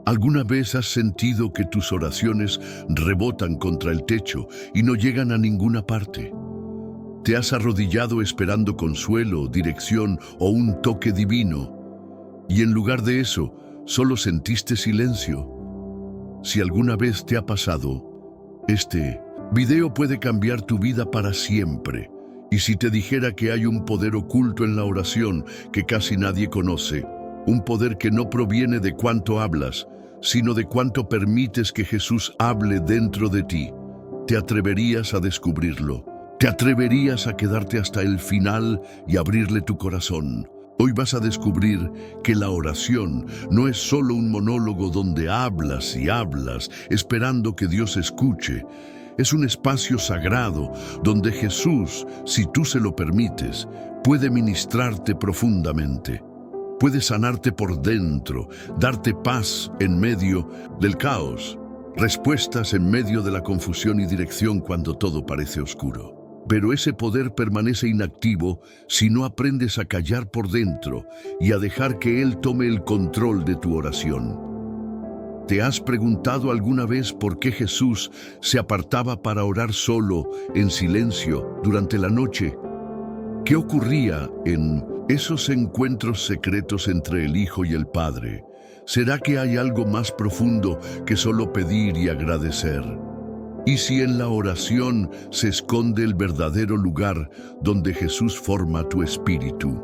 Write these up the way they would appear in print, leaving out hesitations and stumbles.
¿Alguna vez has sentido que tus oraciones rebotan contra el techo y no llegan a ninguna parte? ¿Te has arrodillado esperando consuelo, dirección o un toque divino? Y en lugar de eso, solo sentiste silencio. Si alguna vez te ha pasado, este video puede cambiar tu vida para siempre. Y si te dijera que hay un poder oculto en la oración que casi nadie conoce, un poder que no proviene de cuánto hablas, sino de cuánto permites que Jesús hable dentro de ti, ¿te atreverías a descubrirlo? ¿Te atreverías a quedarte hasta el final y abrirle tu corazón? Hoy vas a descubrir que la oración no es solo un monólogo donde hablas y hablas, esperando que Dios escuche. Es un espacio sagrado donde Jesús, si tú se lo permites, puede ministrarte profundamente. Puede sanarte por dentro, darte paz en medio del caos, respuestas en medio de la confusión y dirección cuando todo parece oscuro. Pero ese poder permanece inactivo si no aprendes a callar por dentro y a dejar que Él tome el control de tu oración. ¿Te has preguntado alguna vez por qué Jesús se apartaba para orar solo, en silencio, durante la noche? ¿Qué ocurría en esos encuentros secretos entre el Hijo y el Padre? ¿Será que hay algo más profundo que solo pedir y agradecer? ¿Y si en la oración se esconde el verdadero lugar donde Jesús forma tu espíritu?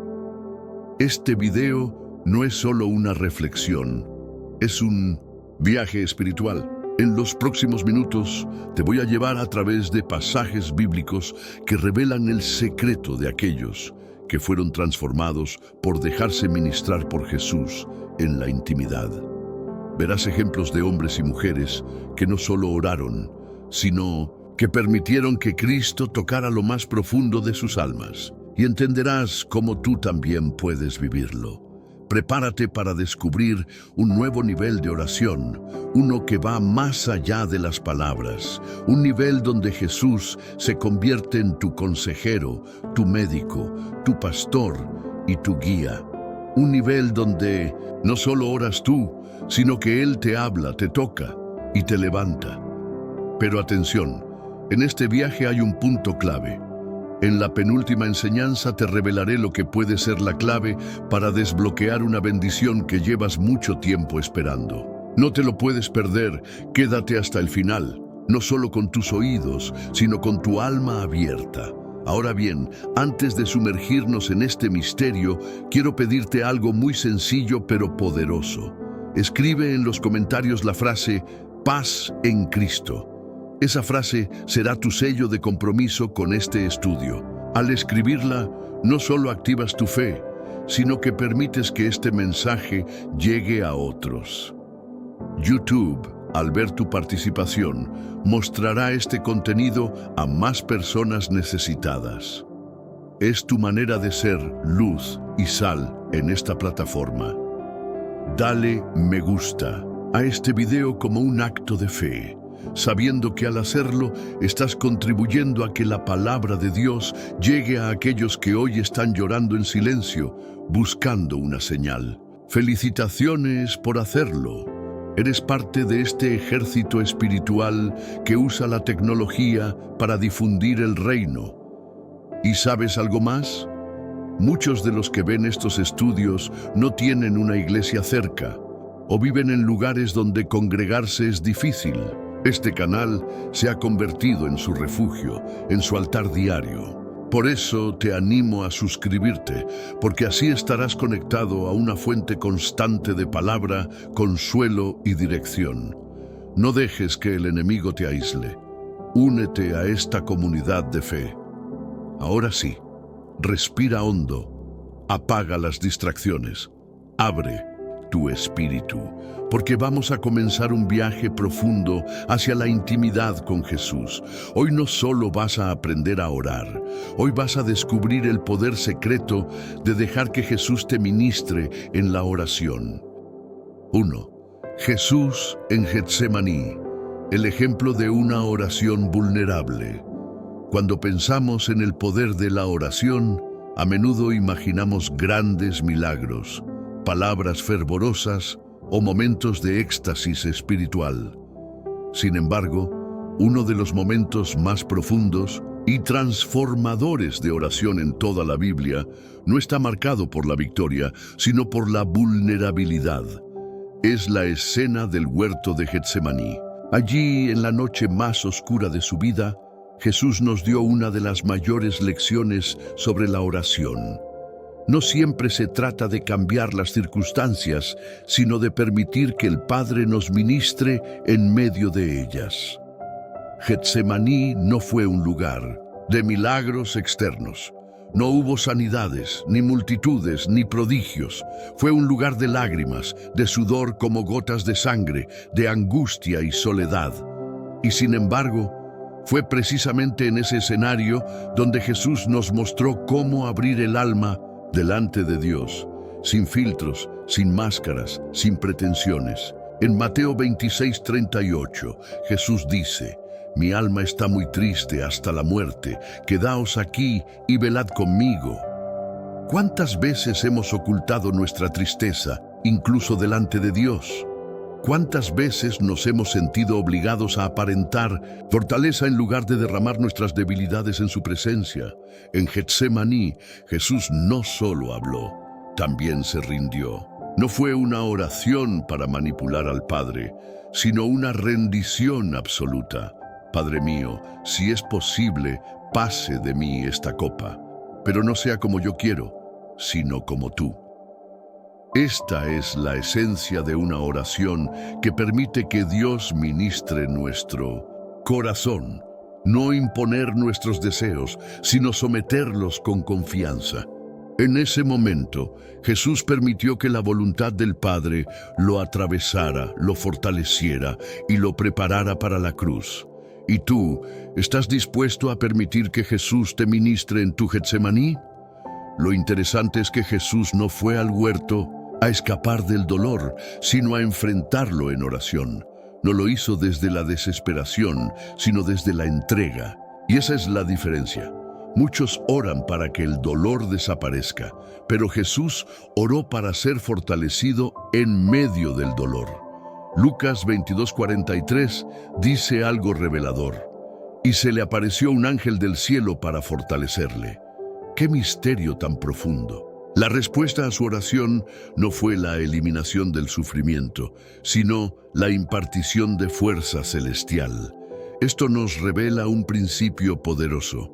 Este video no es solo una reflexión, es un viaje espiritual. En los próximos minutos te voy a llevar a través de pasajes bíblicos que revelan el secreto de aquellos que fueron transformados por dejarse ministrar por Jesús en la intimidad. Verás ejemplos de hombres y mujeres que no solo oraron, sino que permitieron que Cristo tocara lo más profundo de sus almas. Y entenderás cómo tú también puedes vivirlo. Prepárate para descubrir un nuevo nivel de oración, uno que va más allá de las palabras, un nivel donde Jesús se convierte en tu consejero, tu médico, tu pastor y tu guía. Un nivel donde no solo oras tú, sino que Él te habla, te toca y te levanta. Pero atención, en este viaje hay un punto clave. En la penúltima enseñanza te revelaré lo que puede ser la clave para desbloquear una bendición que llevas mucho tiempo esperando. No te lo puedes perder, quédate hasta el final, no solo con tus oídos, sino con tu alma abierta. Ahora bien, antes de sumergirnos en este misterio, quiero pedirte algo muy sencillo pero poderoso. Escribe en los comentarios la frase "Paz en Cristo". Esa frase será tu sello de compromiso con este estudio. Al escribirla, no solo activas tu fe, sino que permites que este mensaje llegue a otros. YouTube, al ver tu participación, mostrará este contenido a más personas necesitadas. Es tu manera de ser luz y sal en esta plataforma. Dale me gusta a este video como un acto de fe, sabiendo que al hacerlo estás contribuyendo a que la palabra de Dios llegue a aquellos que hoy están llorando en silencio, buscando una señal. Felicitaciones por hacerlo. Eres parte de este ejército espiritual que usa la tecnología para difundir el reino. ¿Y sabes algo más? Muchos de los que ven estos estudios no tienen una iglesia cerca o viven en lugares donde congregarse es difícil. Este canal se ha convertido en su refugio, en su altar diario. Por eso te animo a suscribirte, porque así estarás conectado a una fuente constante de palabra, consuelo y dirección. No dejes que el enemigo te aísle. Únete a esta comunidad de fe. Ahora sí, respira hondo, apaga las distracciones, abre tu espíritu, porque vamos a comenzar un viaje profundo hacia la intimidad con Jesús. Hoy no solo vas a aprender a orar, hoy vas a descubrir el poder secreto de dejar que Jesús te ministre en la oración. 1. Jesús en Getsemaní, el ejemplo de una oración vulnerable. Cuando pensamos en el poder de la oración, a menudo imaginamos grandes milagros, palabras fervorosas o momentos de éxtasis espiritual. Sin embargo, uno de los momentos más profundos y transformadores de oración en toda la Biblia no está marcado por la victoria, sino por la vulnerabilidad. Es la escena del huerto de Getsemaní. Allí, en la noche más oscura de su vida, Jesús nos dio una de las mayores lecciones sobre la oración. No siempre se trata de cambiar las circunstancias, sino de permitir que el Padre nos ministre en medio de ellas. Getsemaní no fue un lugar de milagros externos. No hubo sanidades, ni multitudes, ni prodigios. Fue un lugar de lágrimas, de sudor como gotas de sangre, de angustia y soledad. Y sin embargo, fue precisamente en ese escenario donde Jesús nos mostró cómo abrir el alma delante de Dios, sin filtros, sin máscaras, sin pretensiones. En Mateo 26:38, Jesús dice: «Mi alma está muy triste hasta la muerte, quedaos aquí y velad conmigo». ¿Cuántas veces hemos ocultado nuestra tristeza, incluso delante de Dios? ¿Cuántas veces nos hemos sentido obligados a aparentar fortaleza en lugar de derramar nuestras debilidades en su presencia? En Getsemaní, Jesús no solo habló, también se rindió. No fue una oración para manipular al Padre, sino una rendición absoluta. Padre mío, si es posible, pase de mí esta copa, pero no sea como yo quiero, sino como tú. Esta es la esencia de una oración que permite que Dios ministre nuestro corazón, no imponer nuestros deseos, sino someterlos con confianza. En ese momento, Jesús permitió que la voluntad del Padre lo atravesara, lo fortaleciera y lo preparara para la cruz. ¿Y tú, estás dispuesto a permitir que Jesús te ministre en tu Getsemaní? Lo interesante es que Jesús no fue al huerto a escapar del dolor, sino a enfrentarlo en oración. No lo hizo desde la desesperación, sino desde la entrega. Y esa es la diferencia. Muchos oran para que el dolor desaparezca, pero Jesús oró para ser fortalecido en medio del dolor. Lucas 22:43 dice algo revelador: «Y se le apareció un ángel del cielo para fortalecerle». ¡Qué misterio tan profundo! La respuesta a su oración no fue la eliminación del sufrimiento, sino la impartición de fuerza celestial. Esto nos revela un principio poderoso.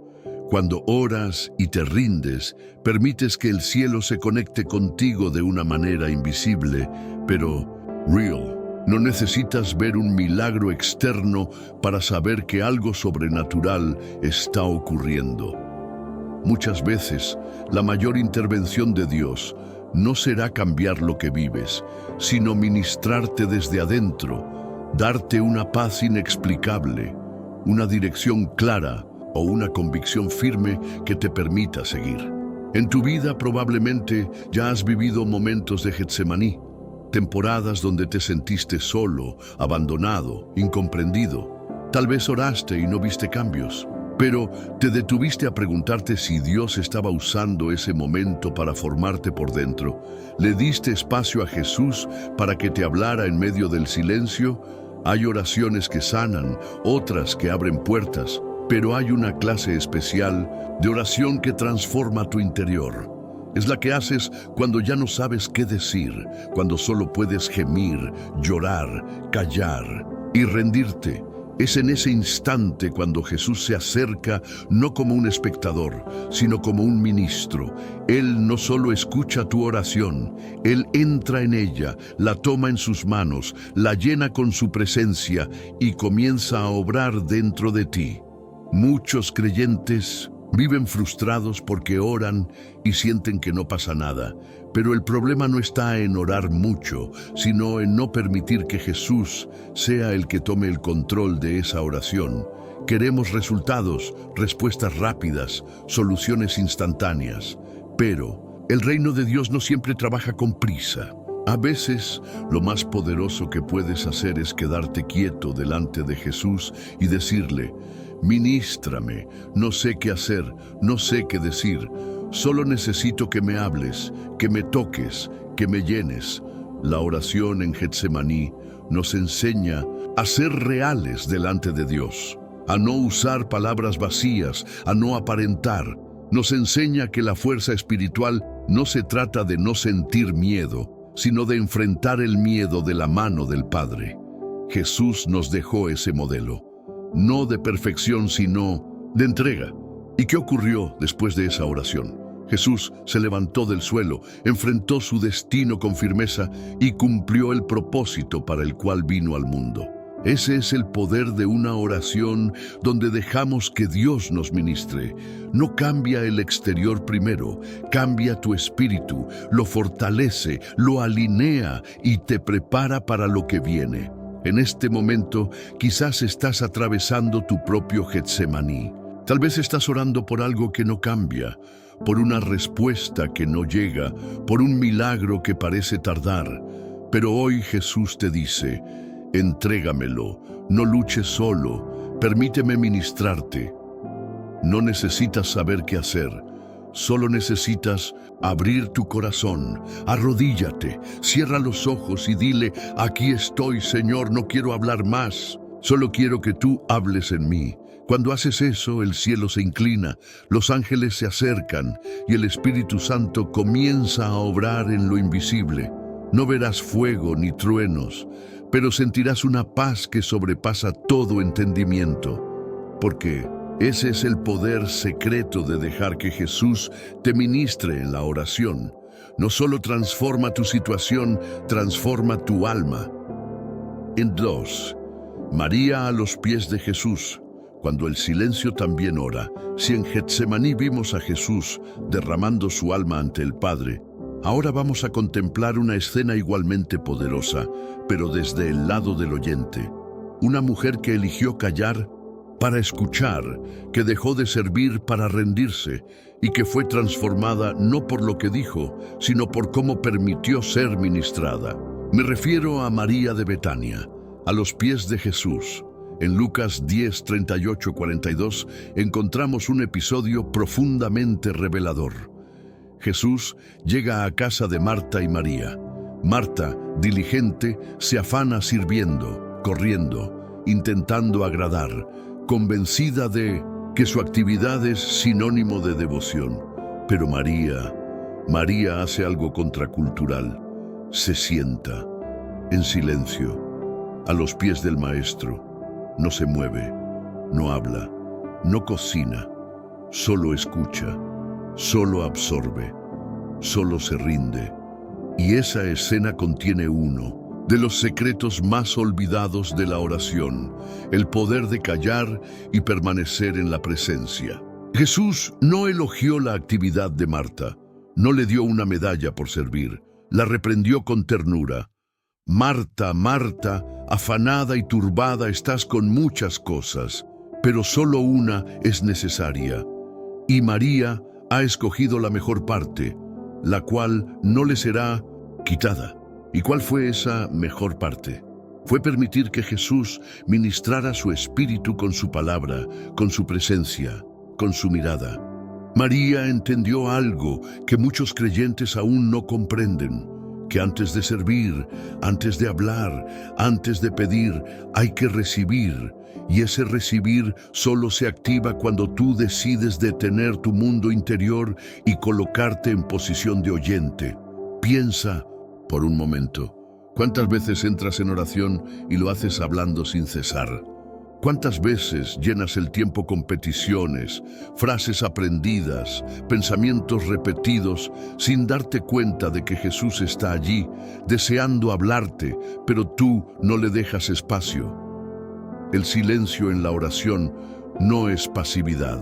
Cuando oras y te rindes, permites que el cielo se conecte contigo de una manera invisible, pero real. No necesitas ver un milagro externo para saber que algo sobrenatural está ocurriendo. Muchas veces, la mayor intervención de Dios no será cambiar lo que vives, sino ministrarte desde adentro, darte una paz inexplicable, una dirección clara o una convicción firme que te permita seguir. En tu vida probablemente ya has vivido momentos de Getsemaní, temporadas donde te sentiste solo, abandonado, incomprendido. Tal vez oraste y no viste cambios, pero te detuviste a preguntarte si Dios estaba usando ese momento para formarte por dentro. ¿Le diste espacio a Jesús para que te hablara en medio del silencio? Hay oraciones que sanan, otras que abren puertas, pero hay una clase especial de oración que transforma tu interior. Es la que haces cuando ya no sabes qué decir, cuando solo puedes gemir, llorar, callar y rendirte. Es en ese instante cuando Jesús se acerca no como un espectador, sino como un ministro. Él no solo escucha tu oración, Él entra en ella, la toma en sus manos, la llena con su presencia y comienza a obrar dentro de ti. Muchos creyentes viven frustrados porque oran y sienten que no pasa nada, pero el problema no está en orar mucho, sino en no permitir que Jesús sea el que tome el control de esa oración. Queremos resultados, respuestas rápidas, soluciones instantáneas, pero el reino de Dios no siempre trabaja con prisa. A veces, lo más poderoso que puedes hacer es quedarte quieto delante de Jesús y decirle: «Ministrame, no sé qué hacer, no sé qué decir, solo necesito que me hables, que me toques, que me llenes. La oración en Getsemaní nos enseña a ser reales delante de Dios, a no usar palabras vacías, a no aparentar. Nos enseña que la fuerza espiritual no se trata de no sentir miedo, sino de enfrentar el miedo de la mano del Padre. Jesús nos dejó ese modelo, no de perfección, sino de entrega. ¿Y qué ocurrió después de esa oración? Jesús se levantó del suelo, enfrentó su destino con firmeza y cumplió el propósito para el cual vino al mundo. Ese es el poder de una oración donde dejamos que Dios nos ministre. No cambia el exterior primero, cambia tu espíritu, lo fortalece, lo alinea y te prepara para lo que viene. En este momento, quizás estás atravesando tu propio Getsemaní. Tal vez estás orando por algo que no cambia, por una respuesta que no llega, por un milagro que parece tardar. Pero hoy Jesús te dice: entrégamelo, no luches solo, permíteme ministrarte. No necesitas saber qué hacer, solo necesitas abrir tu corazón, arrodíllate, cierra los ojos y dile: aquí estoy, Señor, no quiero hablar más, solo quiero que tú hables en mí. Cuando haces eso, el cielo se inclina, los ángeles se acercan y el Espíritu Santo comienza a obrar en lo invisible. No verás fuego ni truenos, pero sentirás una paz que sobrepasa todo entendimiento. Porque ese es el poder secreto de dejar que Jesús te ministre en la oración. No solo transforma tu situación, transforma tu alma. En 2. María a los pies de Jesús. Cuando el silencio también ora. Si en Getsemaní vimos a Jesús derramando su alma ante el Padre, ahora vamos a contemplar una escena igualmente poderosa, pero desde el lado del oyente. Una mujer que eligió callar para escuchar, que dejó de servir para rendirse y que fue transformada no por lo que dijo, sino por cómo permitió ser ministrada. Me refiero a María de Betania, a los pies de Jesús. En Lucas 10, 38, 42 encontramos un episodio profundamente revelador. Jesús llega a casa de Marta y María. Marta, diligente, se afana sirviendo, corriendo, intentando agradar, convencida de que su actividad es sinónimo de devoción. Pero María hace algo contracultural. Se sienta, en silencio, a los pies del Maestro. No se mueve, no habla, no cocina, solo escucha, solo absorbe, solo se rinde. Y esa escena contiene uno de los secretos más olvidados de la oración, el poder de callar y permanecer en la presencia. Jesús no elogió la actividad de Marta, no le dio una medalla por servir, la reprendió con ternura. Marta, Marta, afanada y turbada estás con muchas cosas, pero solo una es necesaria. Y María ha escogido la mejor parte, la cual no le será quitada. ¿Y cuál fue esa mejor parte? Fue permitir que Jesús ministrara su espíritu con su palabra, con su presencia, con su mirada. María entendió algo que muchos creyentes aún no comprenden, que antes de servir, antes de hablar, antes de pedir, hay que recibir. Y ese recibir solo se activa cuando tú decides detener tu mundo interior y colocarte en posición de oyente. Piensa por un momento, ¿cuántas veces entras en oración y lo haces hablando sin cesar? ¿Cuántas veces llenas el tiempo con peticiones, frases aprendidas, pensamientos repetidos, sin darte cuenta de que Jesús está allí, deseando hablarte, pero tú no le dejas espacio? El silencio en la oración no es pasividad,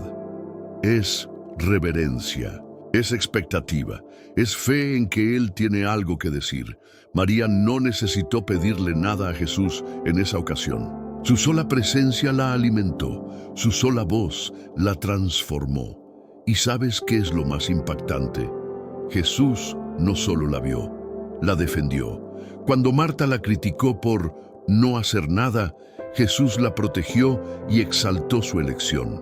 es reverencia, es expectativa, es fe en que Él tiene algo que decir. María no necesitó pedirle nada a Jesús en esa ocasión. Su sola presencia la alimentó, su sola voz la transformó. ¿Y sabes qué es lo más impactante? Jesús no solo la vio, la defendió. Cuando Marta la criticó por no hacer nada, Jesús la protegió y exaltó su elección.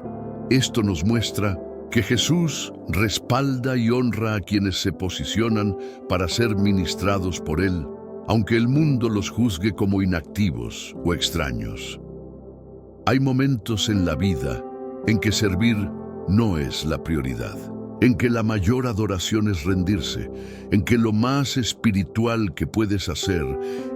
Esto nos muestra que Jesús respalda y honra a quienes se posicionan para ser ministrados por Él, aunque el mundo los juzgue como inactivos o extraños. Hay momentos en la vida en que servir no es la prioridad, en que la mayor adoración es rendirse, en que lo más espiritual que puedes hacer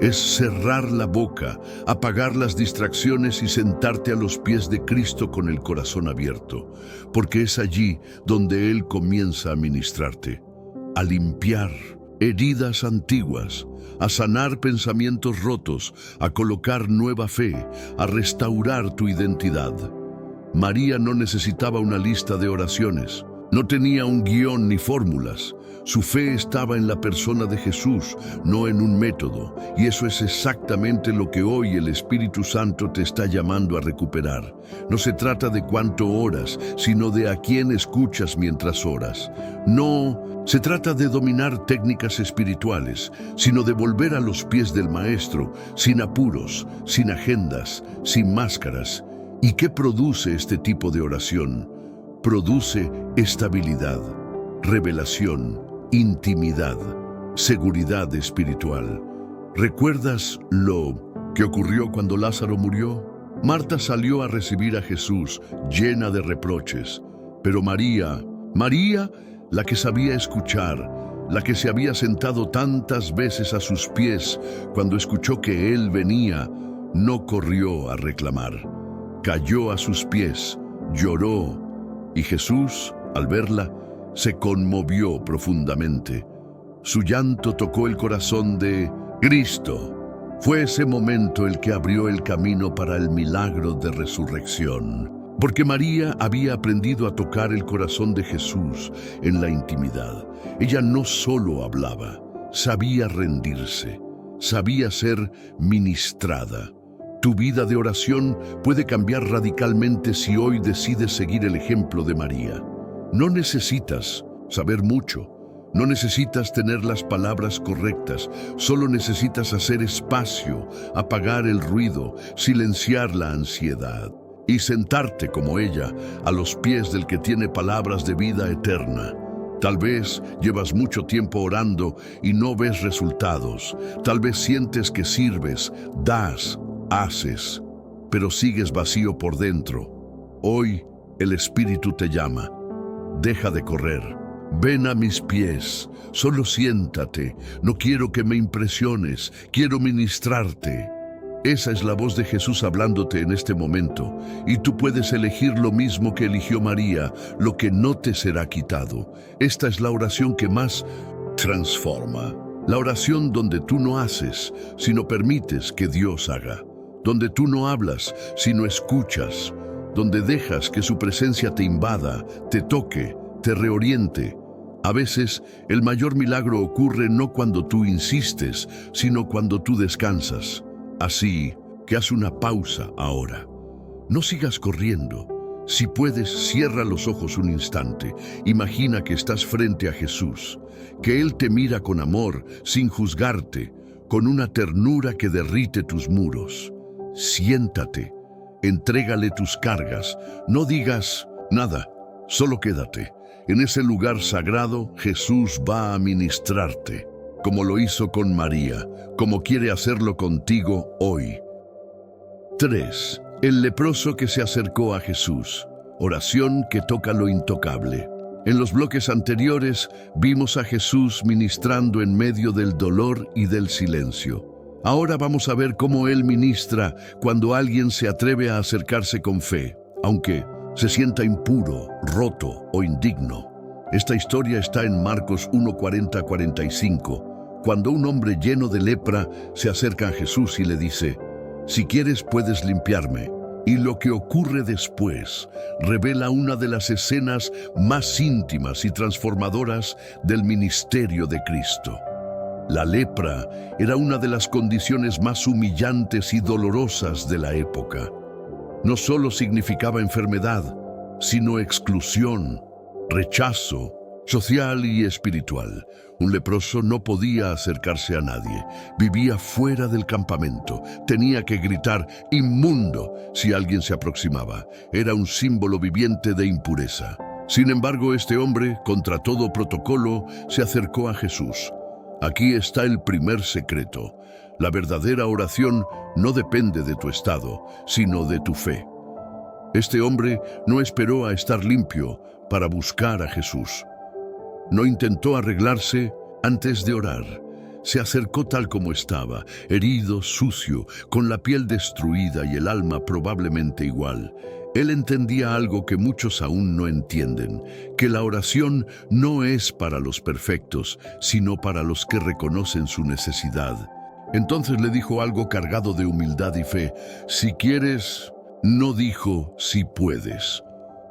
es cerrar la boca, apagar las distracciones y sentarte a los pies de Cristo con el corazón abierto, porque es allí donde Él comienza a ministrarte, a limpiar heridas antiguas, a sanar pensamientos rotos, a colocar nueva fe, a restaurar tu identidad. María no necesitaba una lista de oraciones. No tenía un guión ni fórmulas. Su fe estaba en la persona de Jesús, no en un método. Y eso es exactamente lo que hoy el Espíritu Santo te está llamando a recuperar. No se trata de cuánto oras, sino de a quién escuchas mientras oras. No se trata de dominar técnicas espirituales, sino de volver a los pies del Maestro, sin apuros, sin agendas, sin máscaras. ¿Y qué produce este tipo de oración? Produce estabilidad, revelación, intimidad, seguridad espiritual. ¿Recuerdas lo que ocurrió cuando Lázaro murió? Marta salió a recibir a Jesús llena de reproches, pero María, la que sabía escuchar, la que se había sentado tantas veces a sus pies cuando escuchó que Él venía, no corrió a reclamar. Cayó a sus pies, lloró, y Jesús, al verla, se conmovió profundamente. Su llanto tocó el corazón de Cristo. Fue ese momento el que abrió el camino para el milagro de resurrección. Porque María había aprendido a tocar el corazón de Jesús en la intimidad. Ella no solo hablaba, sabía rendirse, sabía ser ministrada. Tu vida de oración puede cambiar radicalmente si hoy decides seguir el ejemplo de María. No necesitas saber mucho, no necesitas tener las palabras correctas, solo necesitas hacer espacio, apagar el ruido, silenciar la ansiedad y sentarte como ella a los pies del que tiene palabras de vida eterna. Tal vez llevas mucho tiempo orando y no ves resultados. Tal vez sientes que sirves, das, haces, pero sigues vacío por dentro. Hoy el Espíritu te llama. Deja de correr. Ven a mis pies. Solo siéntate. No quiero que me impresiones. Quiero ministrarte. Esa es la voz de Jesús hablándote en este momento. Y tú puedes elegir lo mismo que eligió María, lo que no te será quitado. Esta es la oración que más transforma. La oración donde tú no haces, sino permites que Dios haga. Donde tú no hablas, sino escuchas. Donde dejas que su presencia te invada, te toque, te reoriente. A veces, el mayor milagro ocurre no cuando tú insistes, sino cuando tú descansas. Así que haz una pausa ahora. No sigas corriendo. Si puedes, cierra los ojos un instante. Imagina que estás frente a Jesús, que Él te mira con amor, sin juzgarte, con una ternura que derrite tus muros. Siéntate, entrégale tus cargas, no digas nada, solo quédate. En ese lugar sagrado, Jesús va a ministrarte, como lo hizo con María, como quiere hacerlo contigo hoy. 3. El leproso que se acercó a Jesús. Oración que toca lo intocable. En los bloques anteriores vimos a Jesús ministrando en medio del dolor y del silencio. Ahora vamos a ver cómo Él ministra cuando alguien se atreve a acercarse con fe, aunque se sienta impuro, roto o indigno. Esta historia está en Marcos 1:40-45, cuando un hombre lleno de lepra se acerca a Jesús y le dice: «Si quieres puedes limpiarme». Y lo que ocurre después revela una de las escenas más íntimas y transformadoras del ministerio de Cristo. La lepra era una de las condiciones más humillantes y dolorosas de la época. No solo significaba enfermedad, sino exclusión, rechazo social y espiritual. Un leproso no podía acercarse a nadie, vivía fuera del campamento, tenía que gritar «inmundo» si alguien se aproximaba. Era un símbolo viviente de impureza. Sin embargo, este hombre, contra todo protocolo, se acercó a Jesús. Aquí está el primer secreto. La verdadera oración no depende de tu estado, sino de tu fe. Este hombre no esperó a estar limpio para buscar a Jesús. No intentó arreglarse antes de orar. Se acercó tal como estaba, herido, sucio, con la piel destruida y el alma probablemente igual. Él entendía algo que muchos aún no entienden, que la oración no es para los perfectos, sino para los que reconocen su necesidad. Entonces le dijo algo cargado de humildad y fe. Si quieres, no dijo si puedes.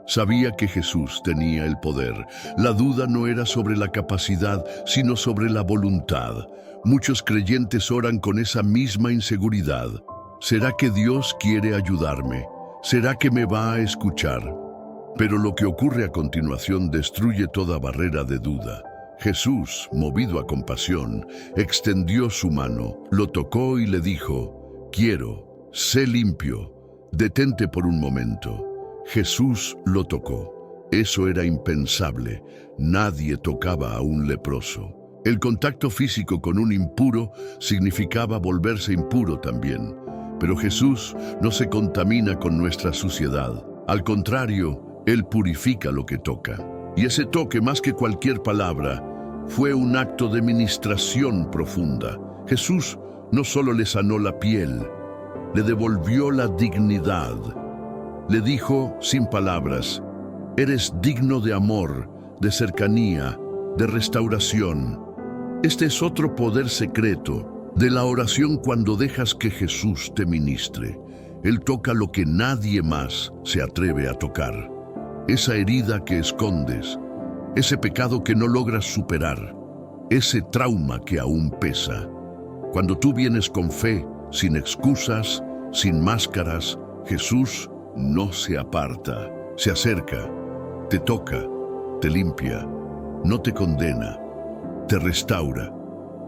Sabía que Jesús tenía el poder. La duda no era sobre la capacidad, sino sobre la voluntad. Muchos creyentes oran con esa misma inseguridad. ¿Será que Dios quiere ayudarme? ¿Será que me va a escuchar? Pero lo que ocurre a continuación destruye toda barrera de duda. Jesús, movido a compasión, extendió su mano, lo tocó y le dijo: quiero, sé limpio, detente por un momento. Jesús lo tocó. Eso era impensable. Nadie tocaba a un leproso. El contacto físico con un impuro significaba volverse impuro también. Pero Jesús no se contamina con nuestra suciedad. Al contrario, Él purifica lo que toca. Y ese toque, más que cualquier palabra, fue un acto de ministración profunda. Jesús no solo le sanó la piel, le devolvió la dignidad. Le dijo sin palabras: eres digno de amor, de cercanía, de restauración. Este es otro poder secreto de la oración cuando dejas que Jesús te ministre. Él toca lo que nadie más se atreve a tocar. Esa herida que escondes, ese pecado que no logras superar, ese trauma que aún pesa. Cuando tú vienes con fe, sin excusas, sin máscaras, Jesús no se aparta, se acerca, te toca, te limpia, no te condena, te restaura.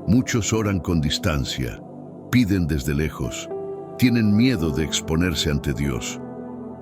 Muchos oran con distancia, piden desde lejos, tienen miedo de exponerse ante Dios.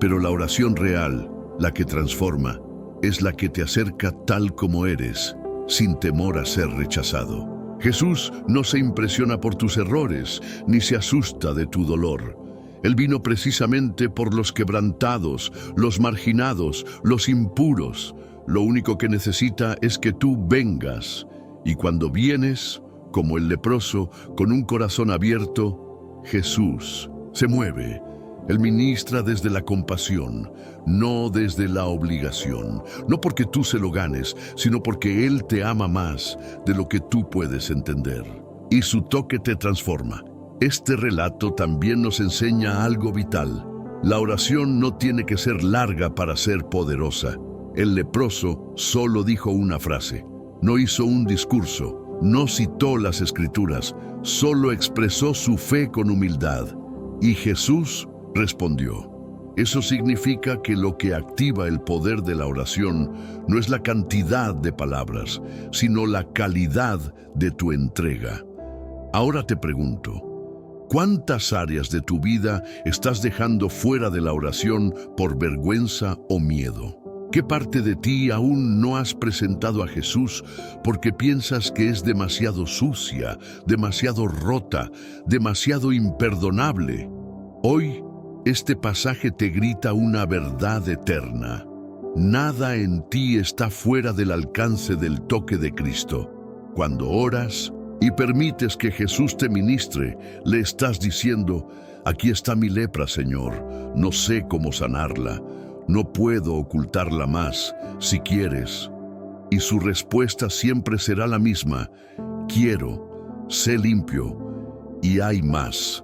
Pero la oración real, la que transforma, es la que te acerca tal como eres, sin temor a ser rechazado. Jesús no se impresiona por tus errores, ni se asusta de tu dolor. Él vino precisamente por los quebrantados, los marginados, los impuros. Lo único que necesita es que tú vengas. Y cuando vienes, como el leproso, con un corazón abierto, Jesús se mueve. Él ministra desde la compasión, no desde la obligación. No porque tú se lo ganes, sino porque Él te ama más de lo que tú puedes entender. Y su toque te transforma. Este relato también nos enseña algo vital. La oración no tiene que ser larga para ser poderosa. El leproso solo dijo una frase. No hizo un discurso. No citó las Escrituras, solo expresó su fe con humildad. Y Jesús respondió. Eso significa que lo que activa el poder de la oración no es la cantidad de palabras, sino la calidad de tu entrega. Ahora te pregunto, ¿cuántas áreas de tu vida estás dejando fuera de la oración por vergüenza o miedo? ¿Qué parte de ti aún no has presentado a Jesús porque piensas que es demasiado sucia, demasiado rota, demasiado imperdonable? Hoy, este pasaje te grita una verdad eterna. Nada en ti está fuera del alcance del toque de Cristo. Cuando oras y permites que Jesús te ministre, le estás diciendo: aquí está mi lepra, Señor, no sé cómo sanarla. No puedo ocultarla más, si quieres. Y su respuesta siempre será la misma: quiero, sé limpio, y hay más.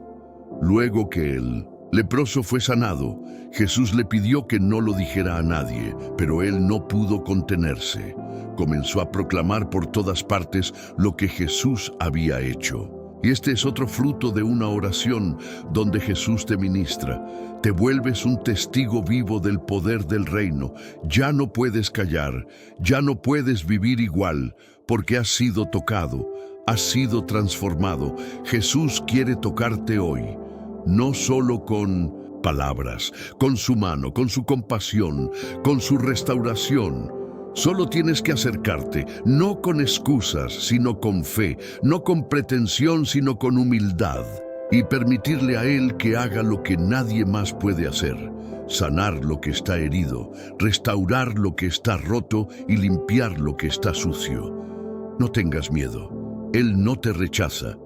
Luego que el leproso fue sanado, Jesús le pidió que no lo dijera a nadie, pero él no pudo contenerse. Comenzó a proclamar por todas partes lo que Jesús había hecho. Y este es otro fruto de una oración donde Jesús te ministra. Te vuelves un testigo vivo del poder del reino. Ya no puedes callar, ya no puedes vivir igual, porque has sido tocado, has sido transformado. Jesús quiere tocarte hoy, no solo con palabras, con su mano, con su compasión, con su restauración. Solo tienes que acercarte, no con excusas, sino con fe, no con pretensión, sino con humildad, y permitirle a Él que haga lo que nadie más puede hacer: sanar lo que está herido, restaurar lo que está roto y limpiar lo que está sucio. No tengas miedo. Él no te rechaza.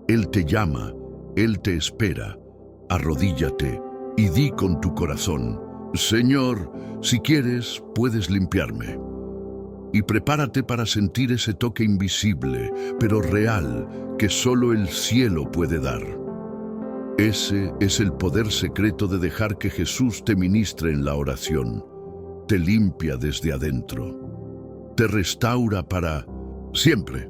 Él te llama. Él te espera. Arrodíllate y di con tu corazón: Señor, si quieres, puedes limpiarme. Y prepárate para sentir ese toque invisible, pero real, que solo el cielo puede dar. Ese es el poder secreto de dejar que Jesús te ministre en la oración. Te limpia desde adentro. Te restaura para siempre.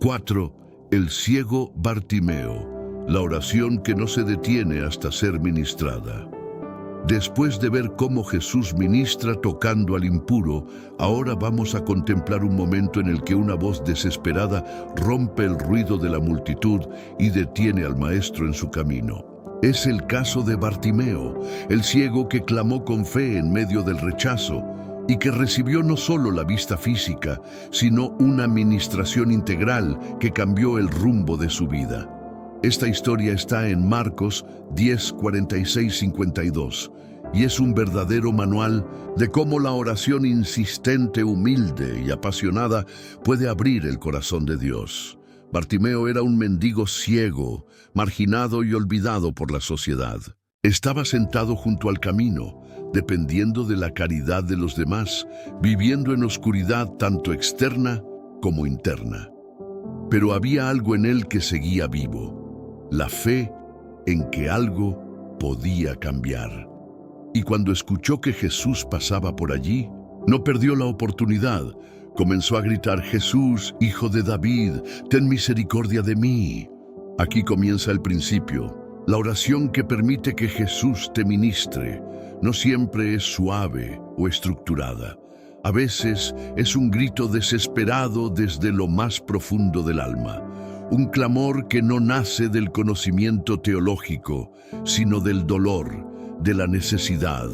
4. El ciego Bartimeo, la oración que no se detiene hasta ser ministrada. Después de ver cómo Jesús ministra tocando al impuro, ahora vamos a contemplar un momento en el que una voz desesperada rompe el ruido de la multitud y detiene al Maestro en su camino. Es el caso de Bartimeo, el ciego que clamó con fe en medio del rechazo y que recibió no solo la vista física, sino una ministración integral que cambió el rumbo de su vida. Esta historia está en Marcos 10, 46, 52, y es un verdadero manual de cómo la oración insistente, humilde y apasionada puede abrir el corazón de Dios. Bartimeo era un mendigo ciego, marginado y olvidado por la sociedad. Estaba sentado junto al camino, dependiendo de la caridad de los demás, viviendo en oscuridad tanto externa como interna. Pero había algo en él que seguía vivo: la fe en que algo podía cambiar. Y cuando escuchó que Jesús pasaba por allí, no perdió la oportunidad. Comenzó a gritar: Jesús, Hijo de David, ten misericordia de mí. Aquí comienza el principio. La oración que permite que Jesús te ministre no siempre es suave o estructurada. A veces es un grito desesperado desde lo más profundo del alma. Un clamor que no nace del conocimiento teológico, sino del dolor, de la necesidad,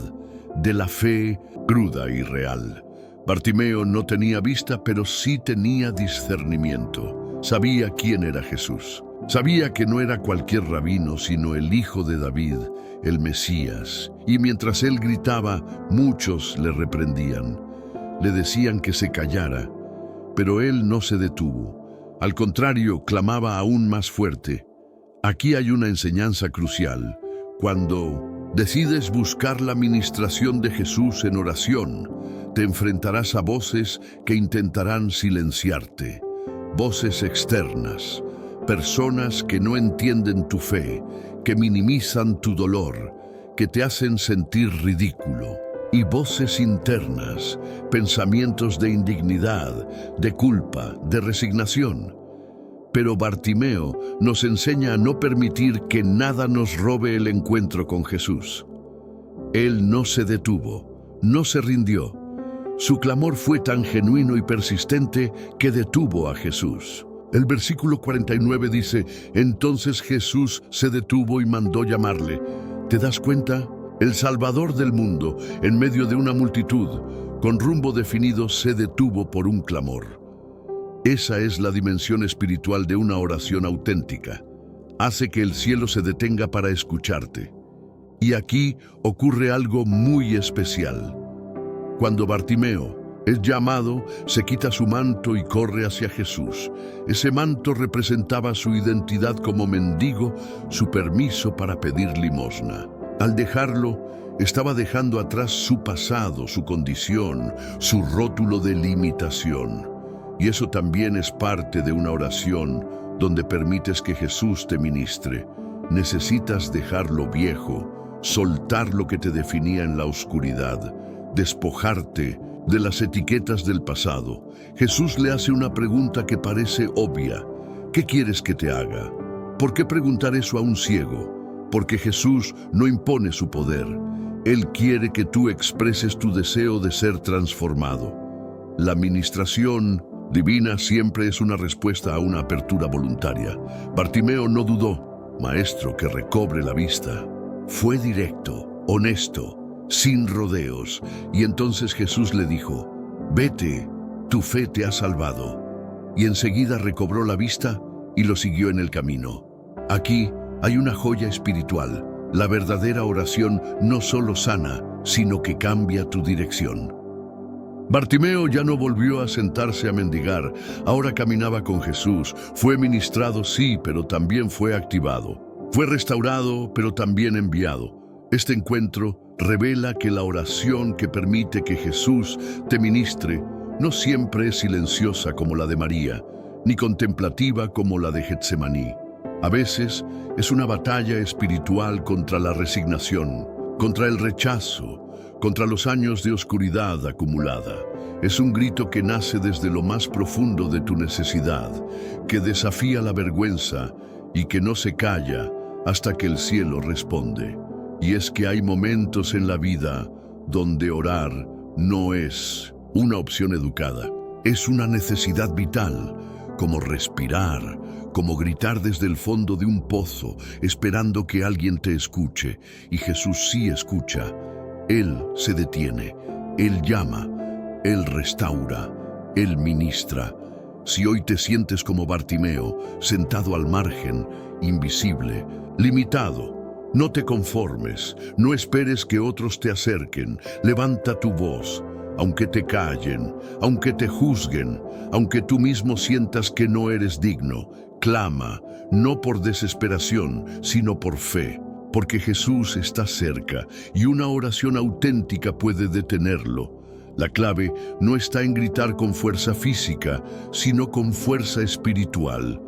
de la fe cruda y real. Bartimeo no tenía vista, pero sí tenía discernimiento. Sabía quién era Jesús. Sabía que no era cualquier rabino, sino el Hijo de David, el Mesías. Y mientras él gritaba, muchos le reprendían. Le decían que se callara, pero él no se detuvo. Al contrario, clamaba aún más fuerte. Aquí hay una enseñanza crucial. Cuando decides buscar la ministración de Jesús en oración, te enfrentarás a voces que intentarán silenciarte. Voces externas, personas que no entienden tu fe, que minimizan tu dolor, que te hacen sentir ridículo. Y voces internas, pensamientos de indignidad, de culpa, de resignación. Pero Bartimeo nos enseña a no permitir que nada nos robe el encuentro con Jesús. Él no se detuvo, no se rindió. Su clamor fue tan genuino y persistente que detuvo a Jesús. El versículo 49 dice: entonces Jesús se detuvo y mandó llamarle. ¿Te das cuenta? El Salvador del mundo, en medio de una multitud, con rumbo definido, se detuvo por un clamor. Esa es la dimensión espiritual de una oración auténtica. Hace que el cielo se detenga para escucharte. Y aquí ocurre algo muy especial. Cuando Bartimeo es llamado, se quita su manto y corre hacia Jesús. Ese manto representaba su identidad como mendigo, su permiso para pedir limosna. Al dejarlo, estaba dejando atrás su pasado, su condición, su rótulo de limitación. Y eso también es parte de una oración donde permites que Jesús te ministre. Necesitas dejar lo viejo, soltar lo que te definía en la oscuridad, despojarte de las etiquetas del pasado. Jesús le hace una pregunta que parece obvia. ¿Qué quieres que te haga? ¿Por qué preguntar eso a un ciego? Porque Jesús no impone su poder. Él quiere que tú expreses tu deseo de ser transformado. La ministración divina siempre es una respuesta a una apertura voluntaria. Bartimeo no dudó. Maestro, que recobre la vista. Fue directo, honesto, sin rodeos, y entonces Jesús le dijo: «Vete, tu fe te ha salvado». Y enseguida recobró la vista y lo siguió en el camino. Aquí hay una joya espiritual. La verdadera oración no solo sana, sino que cambia tu dirección. Bartimeo ya no volvió a sentarse a mendigar, ahora caminaba con Jesús. Fue ministrado, sí, pero también fue activado. Fue restaurado, pero también enviado. Este encuentro revela que la oración que permite que Jesús te ministre no siempre es silenciosa como la de María, ni contemplativa como la de Getsemaní. A veces es una batalla espiritual contra la resignación, contra el rechazo, contra los años de oscuridad acumulada. Es un grito que nace desde lo más profundo de tu necesidad, que desafía la vergüenza y que no se calla hasta que el cielo responde. Y es que hay momentos en la vida donde orar no es una opción educada, es una necesidad vital, como respirar, como gritar desde el fondo de un pozo, esperando que alguien te escuche. Y Jesús sí escucha. Él se detiene, Él llama, Él restaura, Él ministra. Si hoy te sientes como Bartimeo, sentado al margen, invisible, limitado, no te conformes, no esperes que otros te acerquen. Levanta tu voz, aunque te callen, aunque te juzguen, aunque tú mismo sientas que no eres digno. Clama, no por desesperación, sino por fe, porque Jesús está cerca y una oración auténtica puede detenerlo. La clave no está en gritar con fuerza física, sino con fuerza espiritual.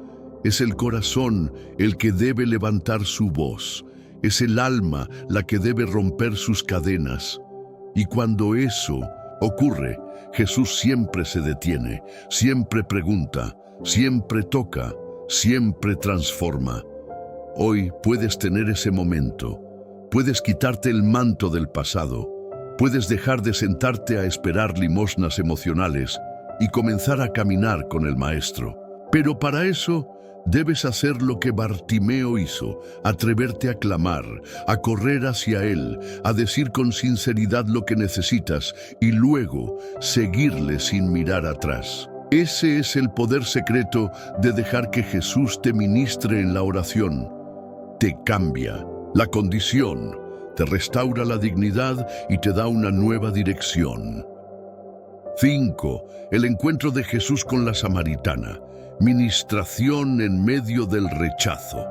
Es el corazón el que debe levantar su voz. Es el alma la que debe romper sus cadenas. Y cuando eso ocurre, Jesús siempre se detiene, siempre pregunta, siempre toca, siempre transforma. Hoy puedes tener ese momento. Puedes quitarte el manto del pasado. Puedes dejar de sentarte a esperar limosnas emocionales y comenzar a caminar con el Maestro. Pero para eso debes hacer lo que Bartimeo hizo, atreverte a clamar, a correr hacia Él, a decir con sinceridad lo que necesitas y luego seguirle sin mirar atrás. Ese es el poder secreto de dejar que Jesús te ministre en la oración. Te cambia la condición, te restaura la dignidad y te da una nueva dirección. 5. El encuentro de Jesús con la samaritana. Ministración en medio del rechazo.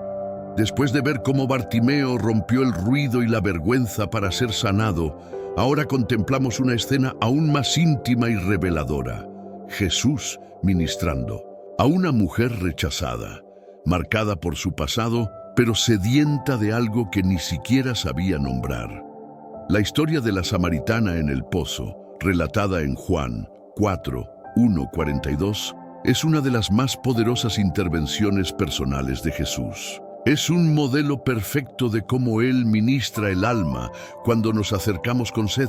Después de ver cómo Bartimeo rompió el ruido y la vergüenza para ser sanado, ahora contemplamos una escena aún más íntima y reveladora. Jesús ministrando a una mujer rechazada, marcada por su pasado, pero sedienta de algo que ni siquiera sabía nombrar. La historia de la samaritana en el pozo, relatada en Juan 4:1-42, es una de las más poderosas intervenciones personales de Jesús. Es un modelo perfecto de cómo Él ministra el alma cuando nos acercamos con sed,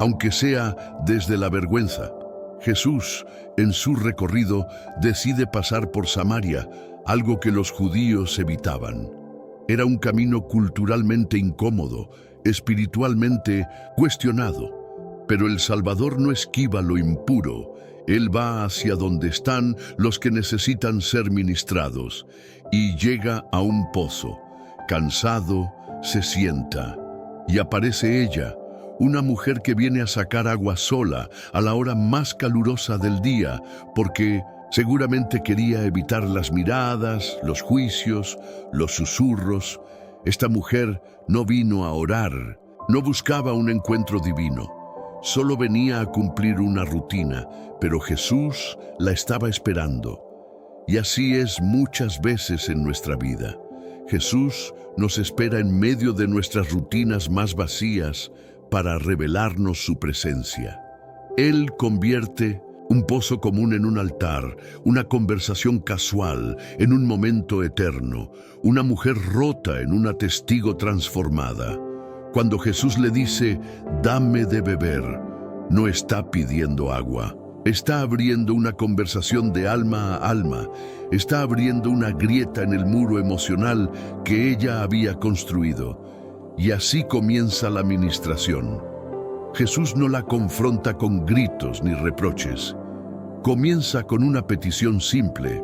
aunque sea desde la vergüenza. Jesús, en su recorrido, decide pasar por Samaria, algo que los judíos evitaban. Era un camino culturalmente incómodo, espiritualmente cuestionado. Pero el Salvador no esquiva lo impuro. Él va hacia donde están los que necesitan ser ministrados y llega a un pozo. Cansado, se sienta y aparece ella, una mujer que viene a sacar agua sola a la hora más calurosa del día, porque seguramente quería evitar las miradas, los juicios, los susurros. Esta mujer no vino a orar, no buscaba un encuentro divino. Solo venía a cumplir una rutina, pero Jesús la estaba esperando. Y así es muchas veces en nuestra vida. Jesús nos espera en medio de nuestras rutinas más vacías para revelarnos su presencia. Él convierte un pozo común en un altar, una conversación casual en un momento eterno, una mujer rota en una testigo transformada. Cuando Jesús le dice, dame de beber, no está pidiendo agua. Está abriendo una conversación de alma a alma. Está abriendo una grieta en el muro emocional que ella había construido. Y así comienza la ministración. Jesús no la confronta con gritos ni reproches. Comienza con una petición simple,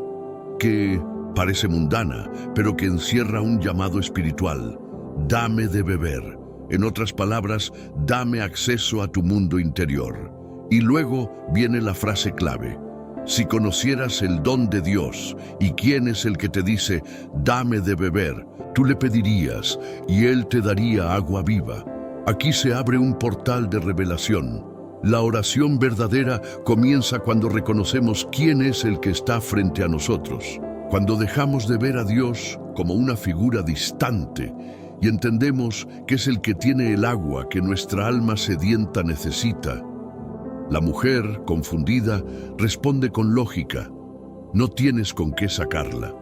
que parece mundana, pero que encierra un llamado espiritual. Dame de beber. En otras palabras, dame acceso a tu mundo interior. Y luego viene la frase clave. Si conocieras el don de Dios y quién es el que te dice, dame de beber, tú le pedirías y Él te daría agua viva. Aquí se abre un portal de revelación. La oración verdadera comienza cuando reconocemos quién es el que está frente a nosotros. Cuando dejamos de ver a Dios como una figura distante y entendemos que es el que tiene el agua que nuestra alma sedienta necesita. La mujer, confundida, responde con lógica. No tienes con qué sacarla.